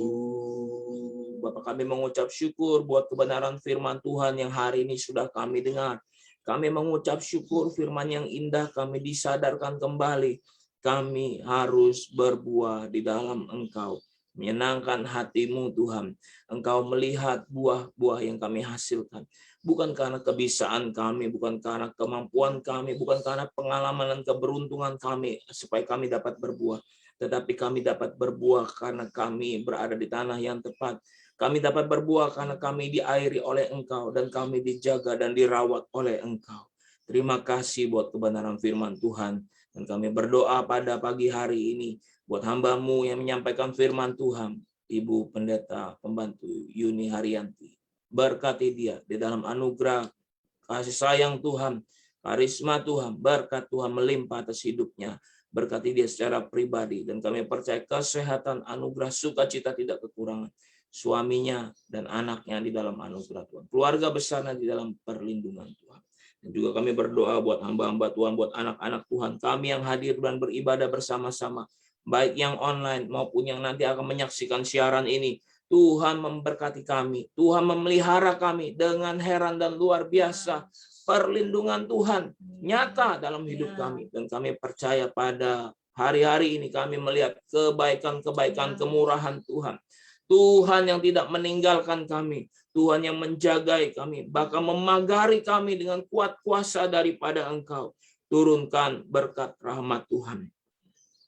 Bapak, kami mengucap syukur buat kebenaran firman Tuhan yang hari ini sudah kami dengar. Kami mengucap syukur firman yang indah, kami disadarkan kembali. Kami harus berbuah di dalam Engkau. Menyenangkan hatimu Tuhan. Engkau melihat buah-buah yang kami hasilkan. Bukan karena kebisaan kami, bukan karena kemampuan kami, bukan karena pengalaman dan keberuntungan kami, supaya kami dapat berbuah. Tetapi kami dapat berbuah karena kami berada di tanah yang tepat. Kami dapat berbuah karena kami diairi oleh Engkau dan kami dijaga dan dirawat oleh Engkau. Terima kasih buat kebenaran firman Tuhan. Dan kami berdoa pada pagi hari ini buat hamba-Mu yang menyampaikan firman Tuhan, Ibu Pendeta Pembantu Yuni Haryanti. Berkati dia di dalam anugerah kasih sayang Tuhan, karisma Tuhan, berkat Tuhan melimpah atas hidupnya. Berkati dia secara pribadi dan kami percaya kesehatan, anugerah, sukacita tidak kekurangan. Suaminya dan anaknya di dalam anugerah Tuhan. Keluarga besarnya di dalam perlindungan Tuhan. Dan juga kami berdoa buat hamba-hamba Tuhan, buat anak-anak Tuhan, kami yang hadir dan beribadah bersama-sama, baik yang online maupun yang nanti akan menyaksikan siaran ini. Tuhan memberkati kami, Tuhan memelihara kami dengan heran dan luar biasa. Perlindungan Tuhan nyata dalam hidup kami. Dan kami percaya pada hari-hari ini kami melihat kebaikan-kebaikan, kemurahan Tuhan. Tuhan yang tidak meninggalkan kami, Tuhan yang menjagai kami, bahkan memagari kami dengan kuat kuasa daripada Engkau. Turunkan berkat rahmat Tuhan.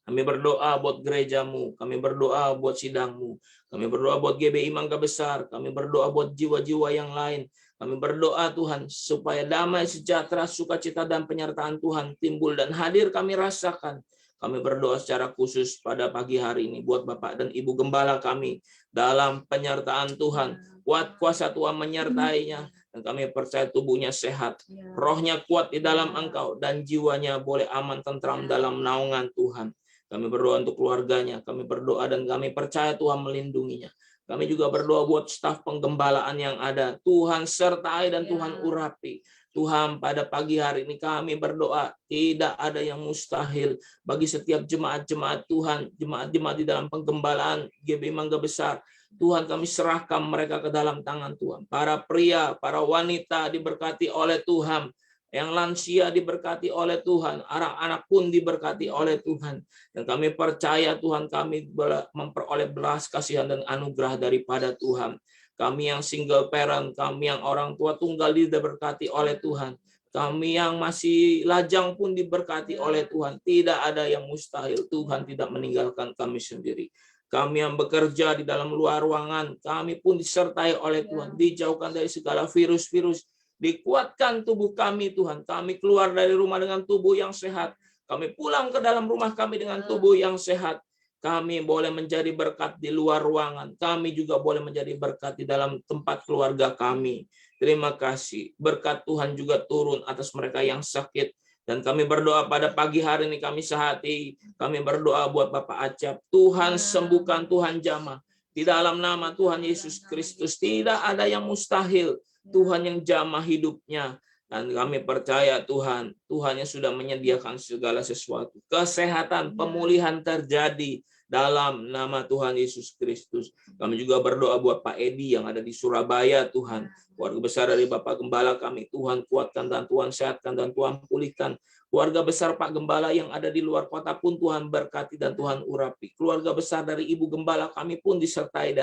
Kami berdoa buat gerejamu, kami berdoa buat sidangmu, kami berdoa buat GBI Mangga Besar, kami berdoa buat jiwa-jiwa yang lain. Kami berdoa Tuhan supaya damai, sejahtera, sukacita, dan penyertaan Tuhan timbul dan hadir kami rasakan. Kami berdoa secara khusus pada pagi hari ini buat Bapak dan Ibu Gembala kami dalam penyertaan Tuhan. Kuat kuasa Tuhan menyertainya. Dan kami percaya tubuhnya sehat. Rohnya kuat di dalam Engkau. Dan jiwanya boleh aman, tentram dalam naungan Tuhan. Kami berdoa untuk keluarganya. Kami berdoa dan kami percaya Tuhan melindunginya. Kami juga berdoa buat staf penggembalaan yang ada. Tuhan sertai dan Tuhan urapi. Tuhan, pada pagi hari ini kami berdoa, tidak ada yang mustahil bagi setiap jemaat-jemaat Tuhan, jemaat-jemaat di dalam penggembalaan GBI Mangga Besar. Tuhan, kami serahkan mereka ke dalam tangan Tuhan. Para pria, para wanita diberkati oleh Tuhan. Yang lansia diberkati oleh Tuhan. Anak-anak pun diberkati oleh Tuhan. Dan kami percaya Tuhan, kami memperoleh belas kasihan dan anugerah daripada Tuhan. Kami yang single parent, kami yang orang tua tunggal diberkati oleh Tuhan. Kami yang masih lajang pun diberkati oleh Tuhan. Tidak ada yang mustahil. Tuhan tidak meninggalkan kami sendiri. Kami yang bekerja di dalam luar ruangan, kami pun disertai oleh Tuhan. Dijauhkan dari segala virus-virus. Dikuatkan tubuh kami Tuhan. Kami keluar dari rumah dengan tubuh yang sehat. Kami pulang ke dalam rumah kami dengan tubuh yang sehat. Kami boleh menjadi berkat di luar ruangan. Kami juga boleh menjadi berkat di dalam tempat keluarga kami. Terima kasih. Berkat Tuhan juga turun atas mereka yang sakit. Dan kami berdoa pada pagi hari ini kami sehati. Kami berdoa buat Bapak Acap. Tuhan sembuhkan, Tuhan jamah. Di dalam nama Tuhan Yesus Kristus tidak ada yang mustahil. Tuhan yang jamah hidupnya. Dan kami percaya Tuhan yang sudah menyediakan segala sesuatu. Kesehatan, pemulihan terjadi dalam nama Tuhan Yesus Kristus. Kami juga berdoa buat Pak Edi yang ada di Surabaya, Tuhan. Keluarga besar dari Bapak Gembala kami, Tuhan kuatkan dan Tuhan sehatkan dan Tuhan pulihkan. Keluarga besar Pak Gembala yang ada di luar kota pun Tuhan berkati dan Tuhan urapi. Keluarga besar dari Ibu Gembala kami pun disertai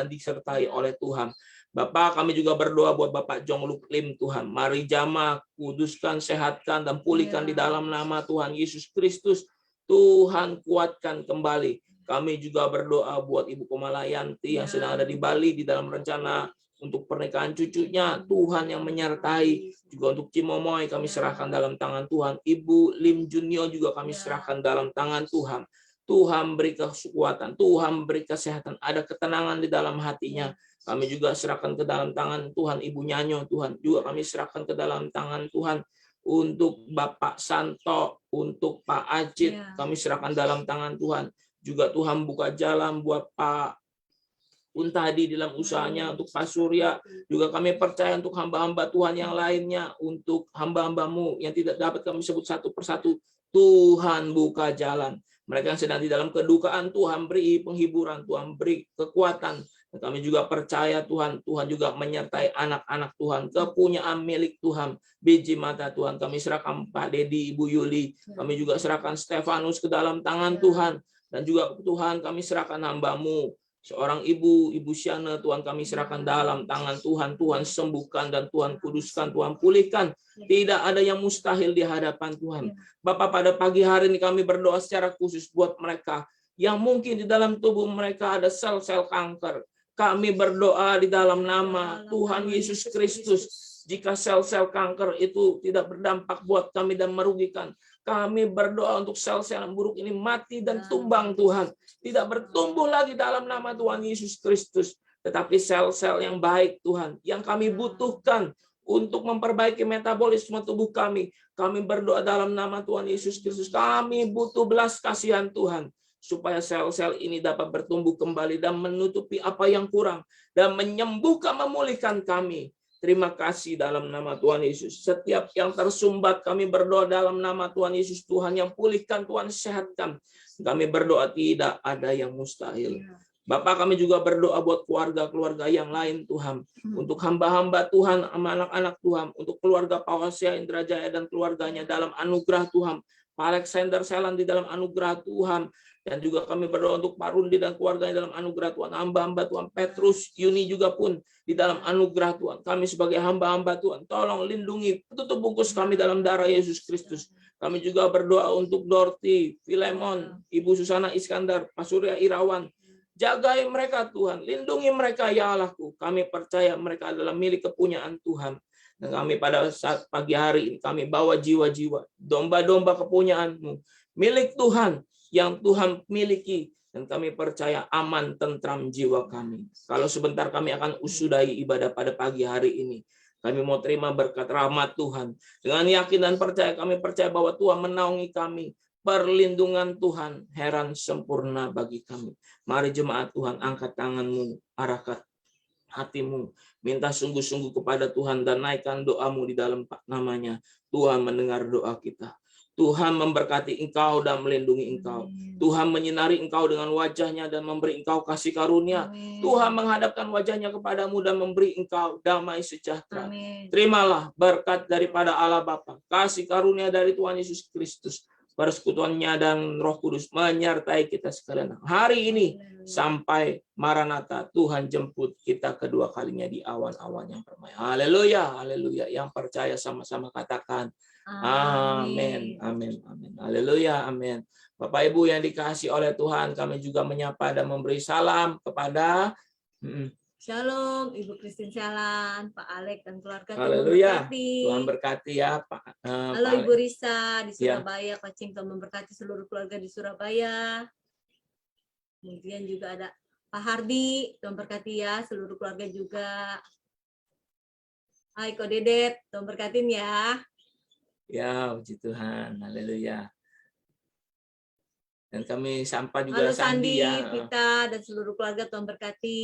oleh Tuhan. Bapak, kami juga berdoa buat Bapak Jong Luk Lim, Tuhan. Mari jamah, kuduskan, sehatkan, dan pulihkan di dalam nama Tuhan Yesus Kristus. Tuhan kuatkan kembali. Kami juga berdoa buat Ibu Komalayanti yang sedang ada di Bali di dalam rencana untuk pernikahan cucunya. Tuhan yang menyertai. Juga untuk Cimomoy kami serahkan dalam tangan Tuhan. Ibu Lim Junio juga kami serahkan dalam tangan Tuhan. Tuhan beri kekuatan, Tuhan beri kesehatan, ada ketenangan di dalam hatinya. Kami juga serahkan ke dalam tangan Tuhan Ibu Nyanyo, Tuhan. Juga kami serahkan ke dalam tangan Tuhan untuk Bapak Santo, untuk Pak Ajit. Kami serahkan dalam tangan Tuhan. Juga Tuhan buka jalan buat Pak Untadi dalam usahanya, untuk Pak Surya, juga kami percaya untuk hamba-hamba Tuhan yang lainnya, untuk hamba-hambamu yang tidak dapat kami sebut satu persatu. Tuhan buka jalan. Mereka yang sedang di dalam kedukaan, Tuhan beri penghiburan, Tuhan beri kekuatan. Dan kami juga percaya Tuhan, Tuhan juga menyertai anak-anak Tuhan, kepunyaan milik Tuhan, biji mata Tuhan. Kami serahkan Pak Dedi, Ibu Yuli, kami juga serahkan Stefanus ke dalam tangan Tuhan. Dan juga Tuhan kami serahkan hamba-Mu, seorang Ibu Syana, Tuhan kami serahkan dalam tangan Tuhan. Tuhan sembuhkan dan Tuhan kuduskan, Tuhan pulihkan. Tidak ada yang mustahil di hadapan Tuhan. Bapak, pada pagi hari ini kami berdoa secara khusus buat mereka yang mungkin di dalam tubuh mereka ada sel-sel kanker. Kami berdoa di dalam nama Tuhan Yesus Kristus. Jika sel-sel kanker itu tidak berdampak buat kami dan merugikan, kami berdoa untuk sel-sel yang buruk ini mati dan tumbang Tuhan. Tidak bertumbuh lagi dalam nama Tuhan Yesus Kristus. Tetapi sel-sel yang baik Tuhan, yang kami butuhkan untuk memperbaiki metabolisme tubuh kami. Kami berdoa dalam nama Tuhan Yesus Kristus. Kami butuh belas kasihan Tuhan, supaya sel-sel ini dapat bertumbuh kembali dan menutupi apa yang kurang, dan menyembuhkan, memulihkan kami. Terima kasih dalam nama Tuhan Yesus. Setiap yang tersumbat kami berdoa dalam nama Tuhan Yesus. Tuhan yang pulihkan, Tuhan sehatkan. Kami berdoa tidak ada yang mustahil. Bapak, kami juga berdoa buat keluarga-keluarga yang lain Tuhan. Untuk hamba-hamba Tuhan, anak-anak Tuhan. Untuk keluarga Pak Hosea Indrajaya dan keluarganya dalam anugerah Tuhan. Pak Alexander Selan di dalam anugerah Tuhan. Dan juga kami berdoa untuk Pak Rundi dan keluarganya dalam anugerah Tuhan. Hamba-hamba Tuhan Petrus, Yuni juga pun di dalam anugerah Tuhan. Kami sebagai hamba-hamba Tuhan, tolong lindungi, tutup bungkus kami dalam darah Yesus Kristus. Kami juga berdoa untuk Dorti, Filemon, Ibu Susana Iskandar, Pak Surya Irawan. Jagai mereka Tuhan, lindungi mereka ya Allahku. Kami percaya mereka adalah milik kepunyaan Tuhan. Dan kami pada saat pagi hari ini, kami bawa jiwa-jiwa, domba-domba kepunyaan-Mu, milik Tuhan, yang Tuhan miliki, dan kami percaya aman tentram jiwa kami. Kalau sebentar kami akan usudahi ibadah pada pagi hari ini, kami mau terima berkat rahmat Tuhan. Dengan yakin dan percaya, kami percaya bahwa Tuhan menaungi kami. Perlindungan Tuhan heran sempurna bagi kami. Mari jemaat Tuhan, angkat tanganmu, arahkan hatimu, minta sungguh-sungguh kepada Tuhan dan naikkan doamu di dalam namanya. Tuhan mendengar doa kita. Tuhan memberkati engkau dan melindungi engkau. Tuhan menyinari engkau dengan wajahnya dan memberi engkau kasih karunia. Tuhan menghadapkan wajahnya kepadamu dan memberi engkau damai sejahtera. Terimalah berkat daripada Allah Bapa, kasih karunia dari Tuhan Yesus Kristus, persekutuannya dan Roh Kudus menyertai kita sekalian hari ini sampai Maranatha, Tuhan jemput kita kedua kalinya di awan-awan yang permai. Haleluya, haleluya. Yang percaya sama-sama katakan amin, amin, amin. Haleluya, amin. Bapak Ibu yang dikasihi oleh Tuhan, kami juga menyapa dan memberi salam kepada Shalom, Ibu Christine Selan, Pak Alek dan keluarga. Haleluya. Tuhan berkati ya Pak. Halo Pak Ibu Risa di Surabaya, Pak Cing, Tuhan memberkati seluruh keluarga di Surabaya. Kemudian juga ada Pak Hardi, Tuhan berkati ya seluruh keluarga juga. Hai Ko Dedet, Tuhan berkatin ya. Ya, puji Tuhan. Haleluya. Dan kami sapa juga Halo Sandi ya. Pita dan seluruh keluarga Tuhan berkati.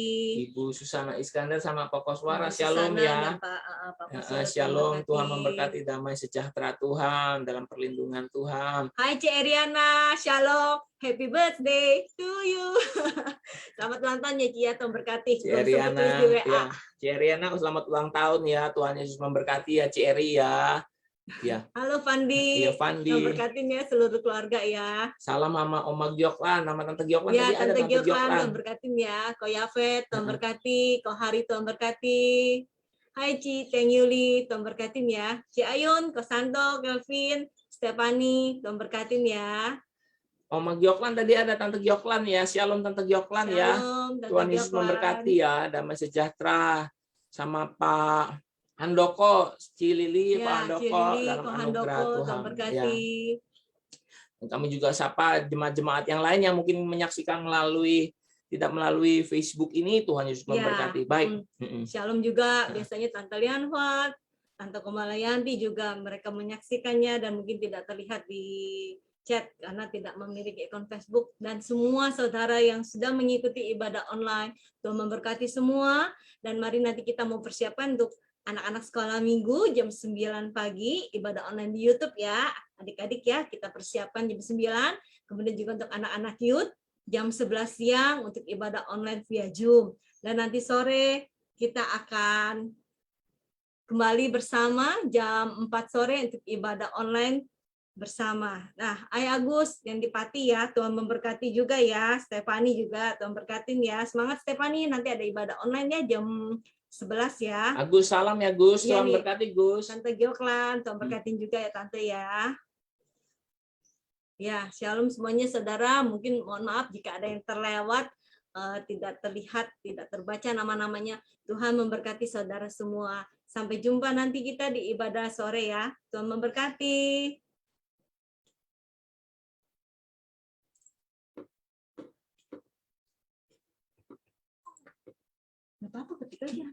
Ibu Susana Iskandar sama Pak Koswara, Shalom ya. Pak Shalom, Tuhan memberkati, damai sejahtera Tuhan dalam perlindungan Tuhan. Hai Cik Eriana, Shalom, happy birthday to you. Selamat ulang tahun ya Ci ya, Tuhan berkati. Cik Eriana, ya. Cik Eriana, selamat ulang tahun ya, Tuhan Yesus memberkati ya Cik Eri ya. Ya. Halo Fandi. Iya Fandi. Tuhan berkatin ya seluruh keluarga ya. Salam sama Oma Gioklan, nama Tante Gioklan ya, tadi ada Tante Gioklan. Tuhan berkatin ya. Ko Yafet, Tuhan berkati. Ko Hari, Tuhan berkati. Hai Ci, Teng Yuli, Tuhan berkatin ya. Ci Ayun, Ko Santo, Kelvin, Stefani, Tuhan berkatin ya. Oma Gioklan tadi ada Tante Gioklan ya. Shalom Tante Gioklan ya. Tuhan Yesus memberkati ya, damai sejahtera sama Pak Handoko, Cilili, Pak Handoko dalam anugerah Tuhan. Ya. Dan kami juga sapa jemaat-jemaat yang lain yang mungkin menyaksikan tidak melalui Facebook ini. Tuhan Yesus memberkati. Baik. Shalom juga biasanya Tante Lianfat, Tante Komalayanti juga mereka menyaksikannya dan mungkin tidak terlihat di chat karena tidak memiliki akun Facebook. Dan semua saudara yang sudah mengikuti ibadah online, Tuhan memberkati semua. Dan mari nanti kita mau persiapan untuk anak-anak sekolah minggu jam 9 pagi, ibadah online di YouTube ya. Adik-adik ya, kita persiapan jam 9. Kemudian juga untuk anak-anak youth, jam 11 siang untuk ibadah online via Zoom. Dan nanti sore kita akan kembali bersama jam 4 sore untuk ibadah online bersama. Nah, Ayah Agus yang di Pati ya, Tuhan memberkati juga ya. Stefani juga, Tuhan berkatin ya. Semangat Stefani, nanti ada ibadah online ya jam 11 ya. Agus, salam ya Gus, Iya Tuhan nih. berkati Gus. Tante Gilklan, Tuhan berkatin juga ya Tante ya. Ya, shalom semuanya saudara. Mungkin mohon maaf jika ada yang terlewat, tidak terlihat, tidak terbaca nama-namanya. Tuhan memberkati saudara semua. Sampai jumpa nanti kita di ibadah sore ya. Tuhan memberkati. Nggak apa-apa ketika dia